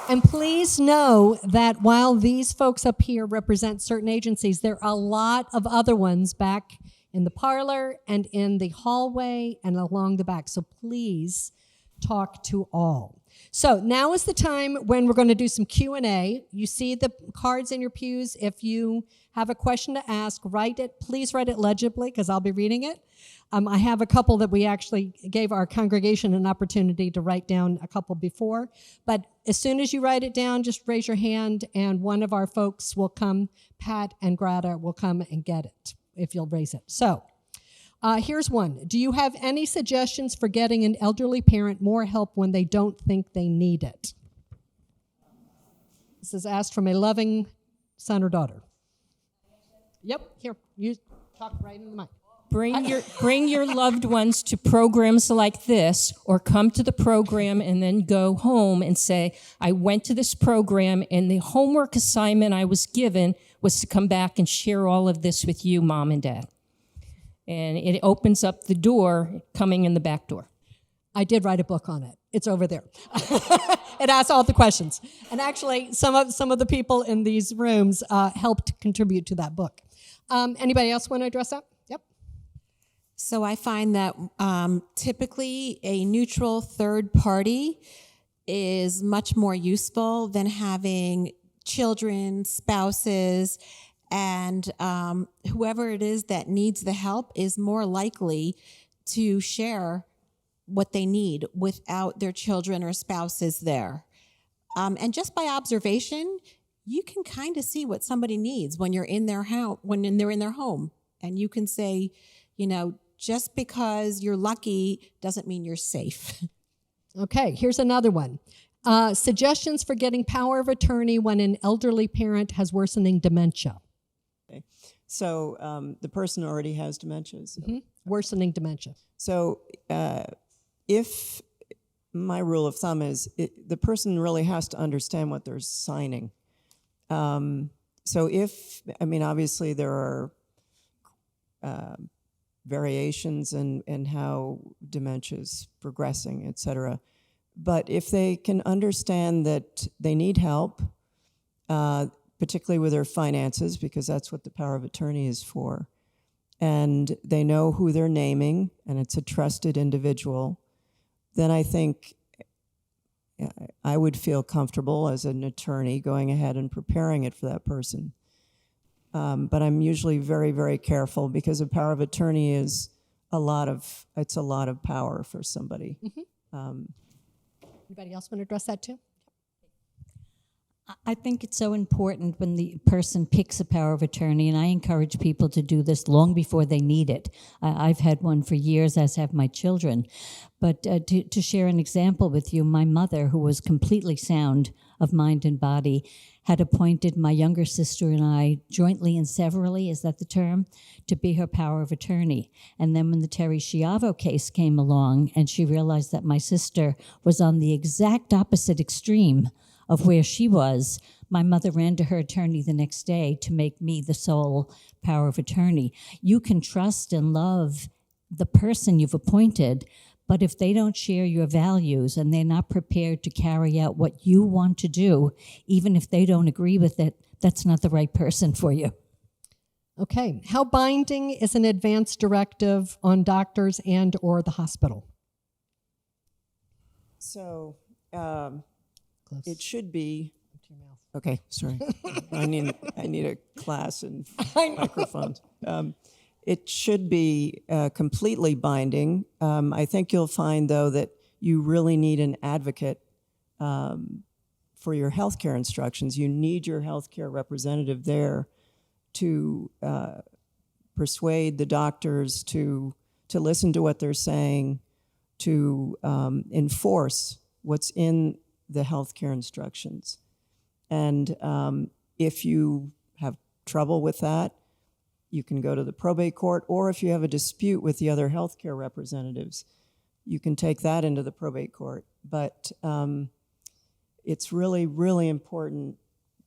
Speaker 1: And please know that while these folks up here represent certain agencies, there are a lot of other ones back in the parlor and in the hallway and along the back. So please talk to all. So now is the time when we're going to do some Q&A. You see the cards in your pews. If you have a question to ask, write it. Please write it legibly, because I'll be reading it. I have a couple that we actually gave our congregation an opportunity to write down a couple before. But as soon as you write it down, just raise your hand, and one of our folks will come, Pat and Greta will come and get it, if you'll raise it. So here's one. Do you have any suggestions for getting an elderly parent more help when they don't think they need it? This is asked from a loving son or daughter. Yep, here, you talk right in the mic.
Speaker 8: Bring your loved ones to programs like this, or come to the program and then go home and say, I went to this program and the homework assignment I was given was to come back and share all of this with you, Mom and Dad. And it opens up the door coming in the back door.
Speaker 1: I did write a book on it. It's over there. It asks all the questions. And actually, some of the people in these rooms helped contribute to that book. Anybody else want to address that? Yep.
Speaker 4: So I find that typically a neutral third party is much more useful than having children, spouses, and whoever it is that needs the help is more likely to share what they need without their children or spouses there. And just by observation, you can kind of see what somebody needs when you're in their house, when they're in their home. And you can say, you know, just because you're lucky doesn't mean you're safe.
Speaker 1: Okay, here's another one. Suggestions for getting power of attorney when an elderly parent has worsening dementia.
Speaker 5: Okay. So the person already has dementia. So.
Speaker 1: Worsening dementia.
Speaker 5: So if my rule of thumb is the person really has to understand what they're signing. So obviously there are variations in how dementia is progressing, et cetera. But if they can understand that they need help, particularly with their finances, because that's what the power of attorney is for, and they know who they're naming, and it's a trusted individual, then I think I would feel comfortable as an attorney going ahead and preparing it for that person. But I'm usually very, very careful because a power of attorney is a lot of power for somebody.
Speaker 1: Anybody else want to address that too?
Speaker 6: I think it's so important when the person picks a power of attorney, and I encourage people to do this long before they need it. I've had one for years, as have my children. But to share an example with you, my mother, who was completely sound of mind and body, had appointed my younger sister and I jointly and severally, is that the term, to be her power of attorney. And then when the Terry Schiavo case came along and she realized that my sister was on the exact opposite extreme of where she was, my mother ran to her attorney the next day to make me the sole power of attorney. You can trust and love the person you've appointed, but if they don't share your values and they're not prepared to carry out what you want to do, even if they don't agree with it, that's not the right person for you.
Speaker 1: Okay. How binding is an advance directive on doctors and or the hospital?
Speaker 5: So it should be. Okay, sorry. I need a class in microphones. It should be completely binding. I think you'll find, though, that you really need an advocate for your healthcare instructions. You need your healthcare representative there to persuade the doctors to listen to what they're saying, to enforce what's in the healthcare instructions. And if you have trouble with that, you can go to the probate court, or if you have a dispute with the other healthcare representatives, you can take that into the probate court. But it's really, really important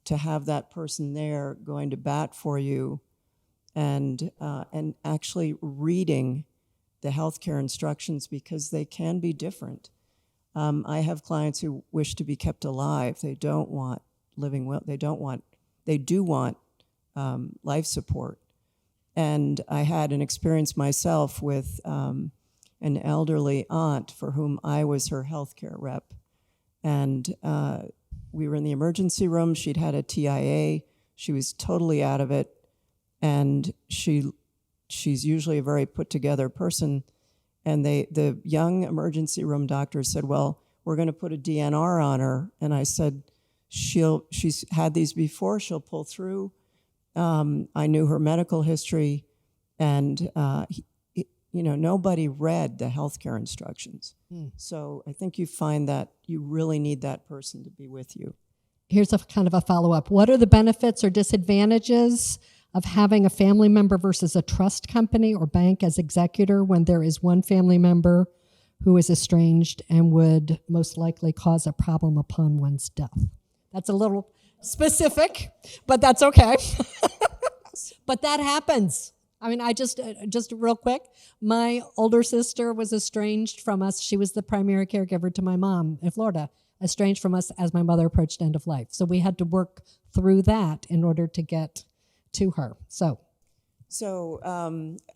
Speaker 5: to have that person there going to bat for you and actually reading the healthcare instructions, because they can be different. I have clients who wish to be kept alive. They don't want living well. They do want life support. And I had an experience myself with an elderly aunt for whom I was her healthcare rep. And we were in the emergency room. She'd had a TIA. She was totally out of it. And she's usually a very put-together person. And the young emergency room doctor said, well, we're going to put a DNR on her. And I said, she's had these before. She'll pull through. I knew her medical history, and nobody read the healthcare instructions. So I think you find that you really need that person to be with you.
Speaker 1: Here's a kind of a follow-up. What are the benefits or disadvantages of having a family member versus a trust company or bank as executor when there is one family member who is estranged and would most likely cause a problem upon one's death? That's a little specific, but that's okay. But that happens. I mean, I just real quick, my older sister was estranged from us. She was the primary caregiver to my mom in Florida, estranged from us as my mother approached end of life. So we had to work through that in order to get to her. So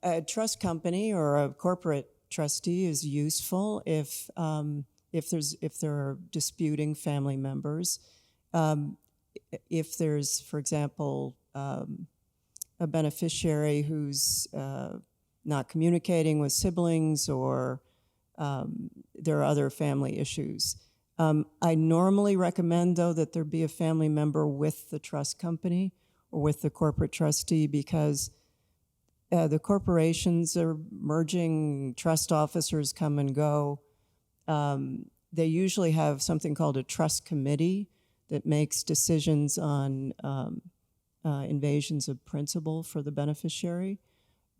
Speaker 5: a trust company or a corporate trustee is useful if there are disputing family members. If there's, for example, a beneficiary who's not communicating with siblings, or there are other family issues. I normally recommend, though, that there be a family member with the trust company or with the corporate trustee, because the corporations are merging, trust officers come and go. They usually have something called a trust committee that makes decisions on invasions of principle for the beneficiary.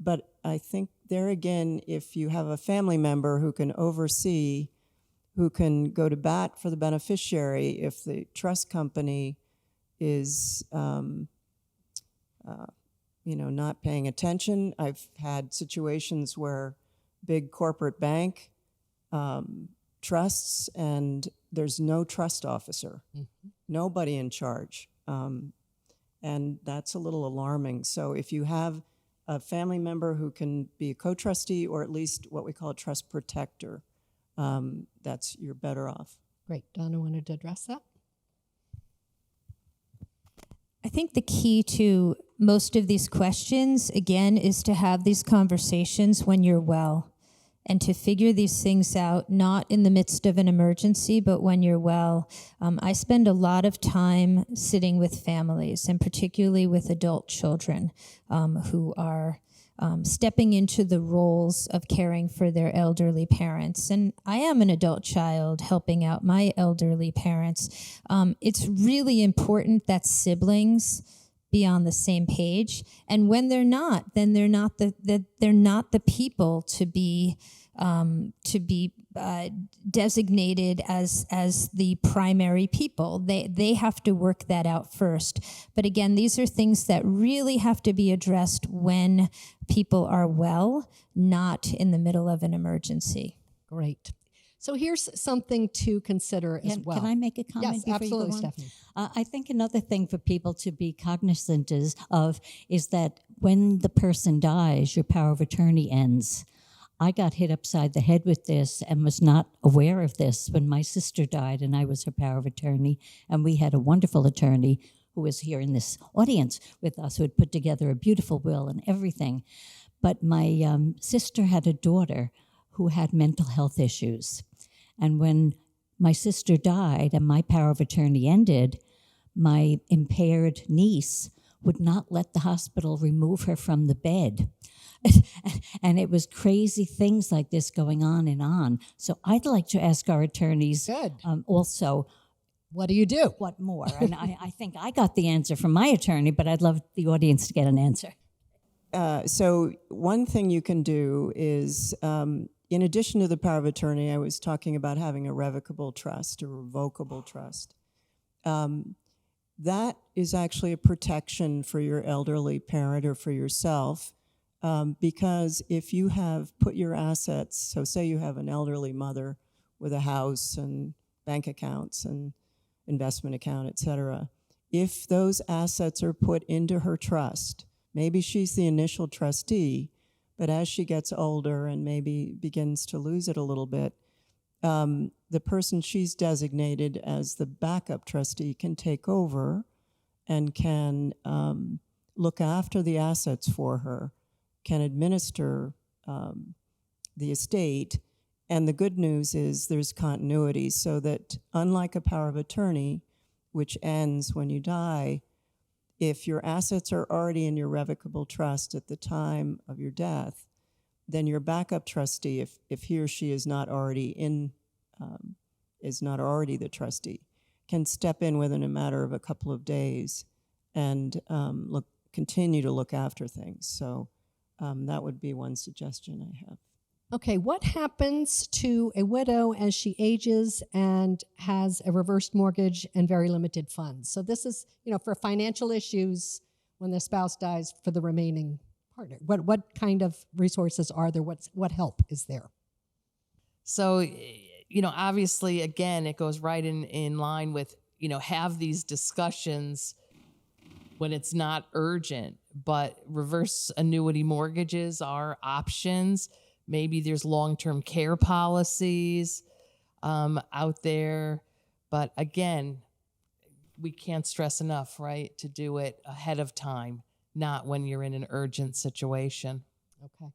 Speaker 5: But I think there again, if you have a family member who can oversee, who can go to bat for the beneficiary if the trust company is, not paying attention. I've had situations where big corporate bank trusts and there's no trust officer, nobody in charge. And that's a little alarming. So if you have a family member who can be a co-trustee or at least what we call a trust protector, you're better off.
Speaker 1: Great. Donna wanted to address that.
Speaker 7: I think the key to most of these questions, again, is to have these conversations when you're well and to figure these things out, not in the midst of an emergency, but when you're well. I spend a lot of time sitting with families, and particularly with adult children who are stepping into the roles of caring for their elderly parents. And I am an adult child helping out my elderly parents. It's really important that siblings be on the same page. And when they're not, then they're not the people to be designated as the primary people. They have to work that out first. But again, these are things that really have to be addressed when people are well, not in the middle of an emergency.
Speaker 1: Great. So here's something to consider as well.
Speaker 6: Can I make a comment?
Speaker 1: Yes,
Speaker 6: before you go
Speaker 1: absolutely,
Speaker 6: on?
Speaker 1: Stephanie.
Speaker 6: I think another thing for people to be cognizant is that when the person dies, your power of attorney ends. I got hit upside the head with this and was not aware of this when my sister died and I was her power of attorney. And we had a wonderful attorney who was here in this audience with us who had put together a beautiful will and everything. But my sister had a daughter who had mental health issues. And when my sister died and my power of attorney ended, my impaired niece would not let the hospital remove her from the bed. And it was crazy things like this going on and on. So I'd like to ask our attorneys also,
Speaker 1: what do you do?
Speaker 6: What more? And I think I got the answer from my attorney, but I'd love the audience to get an answer.
Speaker 5: So one thing you can do is, in addition to the power of attorney, I was talking about having a revocable trust, a revocable trust. That is actually a protection for your elderly parent or for yourself. Because if you have put your assets, so say you have an elderly mother with a house and bank accounts and investment account, et cetera, if those assets are put into her trust, maybe she's the initial trustee, but as she gets older and maybe begins to lose it a little bit, the person she's designated as the backup trustee can take over and can look after the assets for her, can administer the estate. And the good news is there's continuity, so that unlike a power of attorney, which ends when you die, if your assets are already in your revocable trust at the time of your death, then your backup trustee, if he or she is not already the trustee, can step in within a matter of a couple of days and continue to look after things. So that would be one suggestion I have.
Speaker 1: Okay, what happens to a widow as she ages and has a reversed mortgage and very limited funds? So this is, for financial issues when the spouse dies for the remaining partner. What kind of resources are there? What help is there?
Speaker 3: So, obviously, again, it goes right in line with, have these discussions when it's not urgent, but reverse annuity mortgages are options. Maybe there's long-term care policies out there. But again, we can't stress enough, right, to do it ahead of time, not when you're in an urgent situation.
Speaker 1: Okay.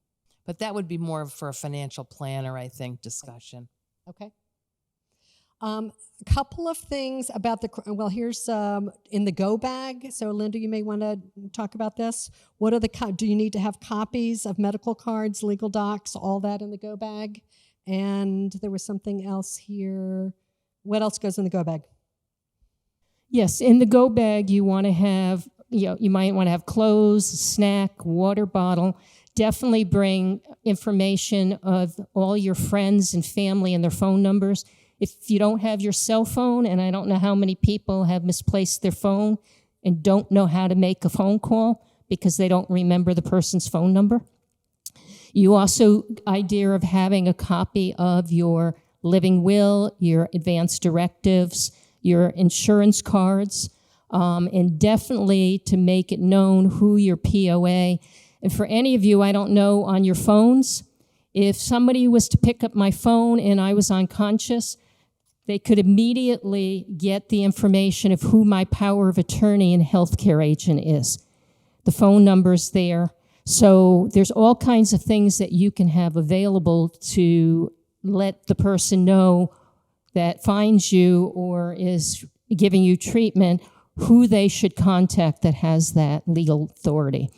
Speaker 3: But that would be more for a financial planner, I think, discussion.
Speaker 1: Okay. A couple of things about here's in the go bag. So Linda, you may want to talk about this. What are do you need to have copies of medical cards, legal docs, all that in the go bag? And there was something else here. What else goes in the go bag?
Speaker 8: Yes, in the go bag, you want to have, you might want to have clothes, snack, water bottle, Definitely bring information of all your friends and family and their phone numbers. If you don't have your cell phone, and I don't know how many people have misplaced their phone and don't know how to make a phone call because they don't remember the person's phone number. You also, idea of having a copy of your living will, your advance directives, your insurance cards, and definitely to make it known who your POA. And for any of you, I don't know, on your phones, if somebody was to pick up my phone and I was unconscious, they could immediately get the information of who my power of attorney and healthcare agent is. The phone number's there. So there's all kinds of things that you can have available to let the person know that finds you or is giving you treatment, who they should contact that has that legal authority.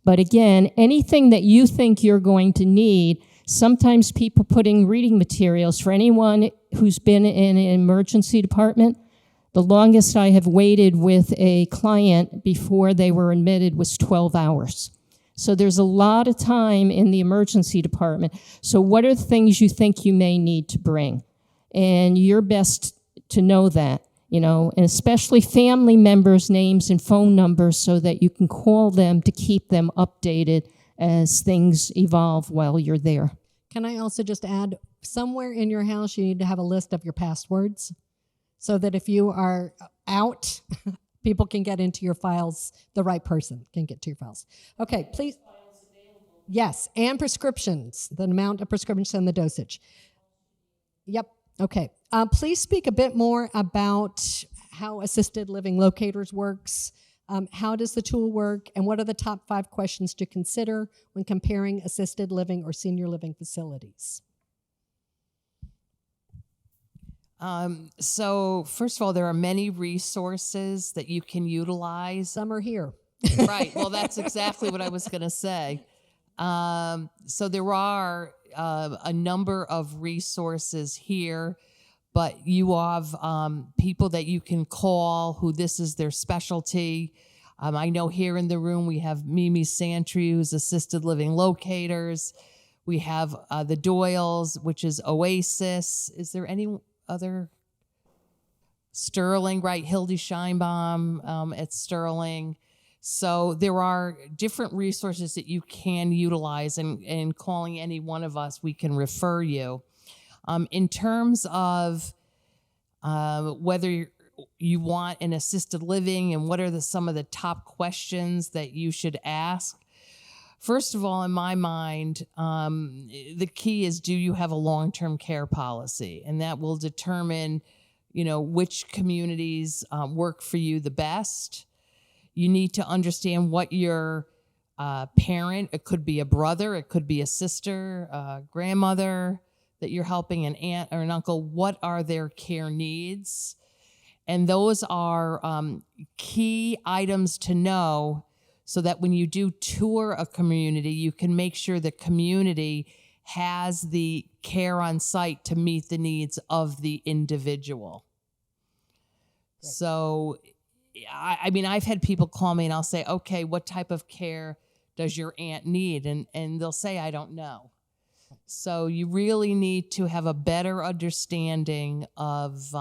Speaker 8: But again, anything that you think you're going to need, sometimes people putting reading materials for anyone who's been in an emergency department. The longest I have waited with a client before they were admitted was 12 hours. So there's a lot of time in the emergency department. So what are the things you think you may need to bring? And you're best to know that. And especially family members' names and phone numbers so that you can call them to keep them updated as things evolve while you're there.
Speaker 1: Can I also just add, somewhere in your house, you need to have a list of your passwords so that if you are out, people can get into your files, the right person can get to your files. Okay, please. Yes, and prescriptions, the amount of prescriptions and the dosage. Yep, okay. Please speak a bit more about how assisted living locators works. How does the tool work, and what are the top 5 questions to consider when comparing assisted living or senior living facilities?
Speaker 3: So first of all, there are many resources that you can utilize.
Speaker 1: Some are here.
Speaker 3: Right. Well, that's exactly what I was going to say. So there are a number of resources here, but you have people that you can call who this is their specialty. I know here in the room we have Mimi Santry, who's Assisted Living Locators. We have the Doyles, which is Oasis. Is there any other? Sterling, right? Hildy Scheinbaum at Sterling. So there are different resources that you can utilize, and calling any one of us, we can refer you. In terms of whether you want an assisted living and what are some of the top questions that you should ask, first of all, in my mind, the key is, do you have a long-term care policy? And that will determine, which communities work for you the best. You need to understand what your parent, it could be a brother, it could be a sister, a grandmother that you're helping, an aunt or an uncle, what are their care needs? And those are key items to know so that when you do tour a community, you can make sure the community has the care on site to meet the needs of the individual. Great. So, I mean, I've had people call me and I'll say, okay, what type of care does your aunt need? And they'll say, I don't know. So you really need to have a better understanding of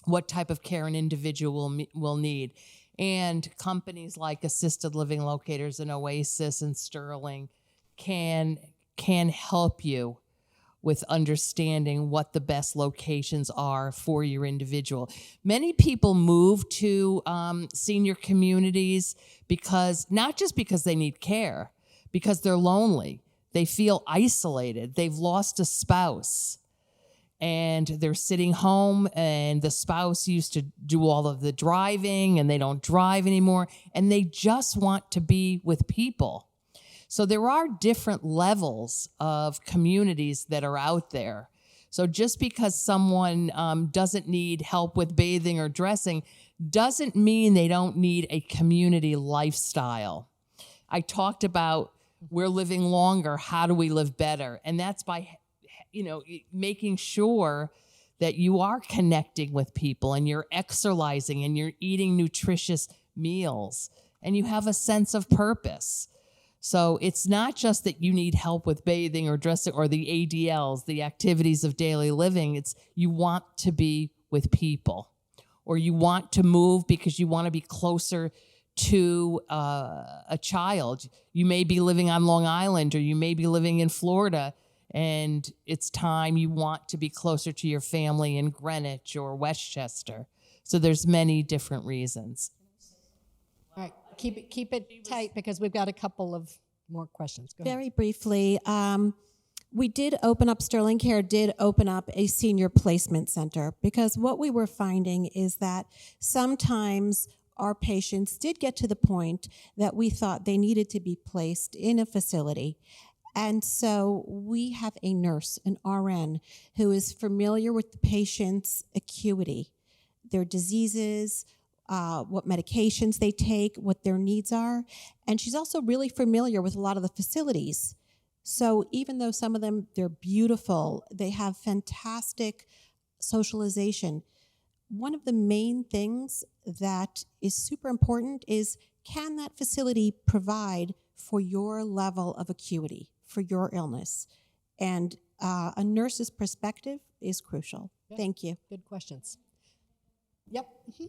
Speaker 3: what type of care an individual will need. And companies like Assisted Living Locators and Oasis and Sterling can help you with understanding what the best locations are for your individual. Many people move to senior communities not just because they need care, because they're lonely. They feel isolated. They've lost a spouse and they're sitting home, and the spouse used to do all of the driving and they don't drive anymore, and they just want to be with people. So there are different levels of communities that are out there. So just because someone doesn't need help with bathing or dressing doesn't mean they don't need a community lifestyle. I talked about we're living longer. How do we live better? And that's by, making sure that you are connecting with people and you're exercising and you're eating nutritious meals and you have a sense of purpose. So it's not just that you need help with bathing or dressing or the ADLs, the activities of daily living. It's you want to be with people, or you want to move because you want to be closer to a child. You may be living on Long Island, or you may be living in Florida, and it's time you want to be closer to your family in Greenwich or Westchester. So there's many different reasons.
Speaker 1: All right, keep it tight because we've got a couple of more questions. Go ahead.
Speaker 4: Very briefly, Sterling Care did open up a senior placement center, because what we were finding is that sometimes our patients did get to the point that we thought they needed to be placed in a facility. And so we have a nurse, an RN, who is familiar with the patient's acuity, their diseases, what medications they take, what their needs are. And she's also really familiar with a lot of the facilities. So even though some of them, they're beautiful, they have fantastic socialization, one of the main things that is super important is, can that facility provide for your level of acuity, for your illness? And a nurse's perspective is crucial.
Speaker 1: Yeah.
Speaker 4: Thank you.
Speaker 1: Good questions. Yep. Mm-hmm.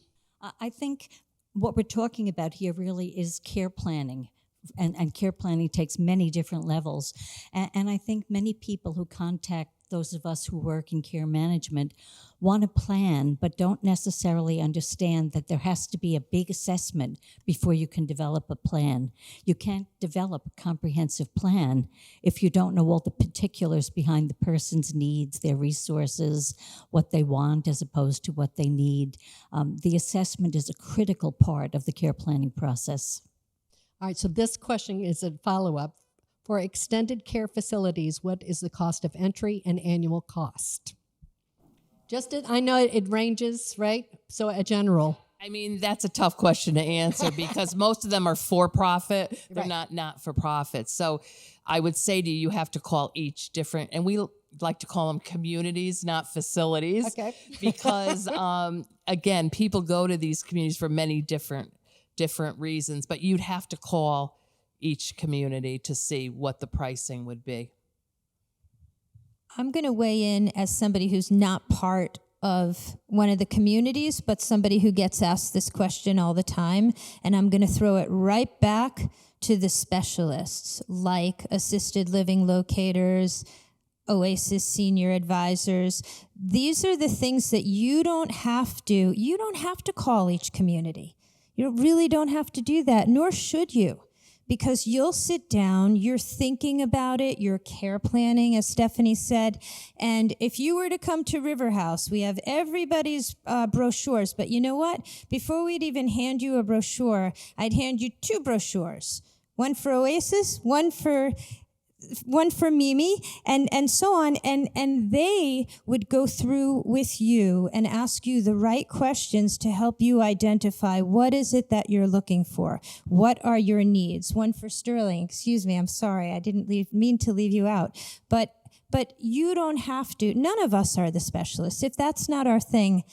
Speaker 6: I think what we're talking about here really is care planning. And care planning takes many different levels. And I think many people who contact those of us who work in care management want to plan, but don't necessarily understand that there has to be a big assessment before you can develop a plan. You can't develop a comprehensive plan if you don't know all the particulars behind the person's needs, their resources, what they want as opposed to what they need. The assessment is a critical part of the care planning process.
Speaker 1: All right, so this question is a follow-up. For extended care facilities, what is the cost of entry and annual cost? I know it ranges, right? So a general.
Speaker 3: I mean, that's a tough question to answer because most of them are for-profit. They're
Speaker 1: Right.
Speaker 3: not for-profit. So I would say to you, you have to call each different, and we like to call them communities, not facilities.
Speaker 1: Okay.
Speaker 3: Because, again, people go to these communities for many different reasons, but you'd have to call each community to see what the pricing would be.
Speaker 7: I'm going to weigh in as somebody who's not part of one of the communities, but somebody who gets asked this question all the time. And I'm going to throw it right back to the specialists like assisted living locators, Oasis senior advisors. These are the things that you don't have to call each community. You really don't have to do that, nor should you. Because you'll sit down, you're thinking about it, you're care planning, as Stephanie said. And if you were to come to River House, we have everybody's brochures. But you know what? Before we'd even hand you a brochure, I'd hand you 2 brochures. One for Oasis, one for Mimi, and so on. And they would go through with you and ask you the right questions to help you identify what is it that you're looking for. What are your needs? One for Sterling. Excuse me, I'm sorry. I didn't mean to leave you out. But you don't have to. None of us are the specialists. If that's not our thing,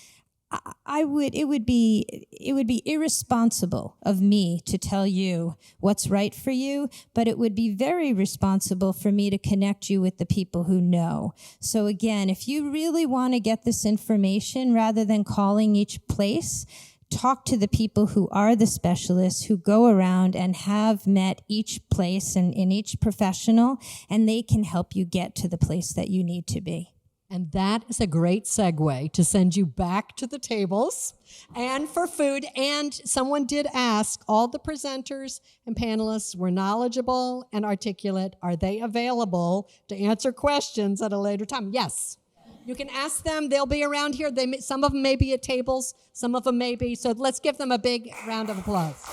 Speaker 7: it would be irresponsible of me to tell you what's right for you, but it would be very responsible for me to connect you with the people who know. So again, if you really want to get this information, rather than calling each place, talk to the people who are the specialists, who go around and have met each place and in each professional, and they can help you get to the place that you need to be.
Speaker 1: And that is a great segue to send you back to the tables and for food. And someone did ask, all the presenters and panelists were knowledgeable and articulate. Are they available to answer questions at a later time? Yes. You can ask them. They'll be around here. Some of them may be at tables. Some of them may be. So let's give them a big round of applause.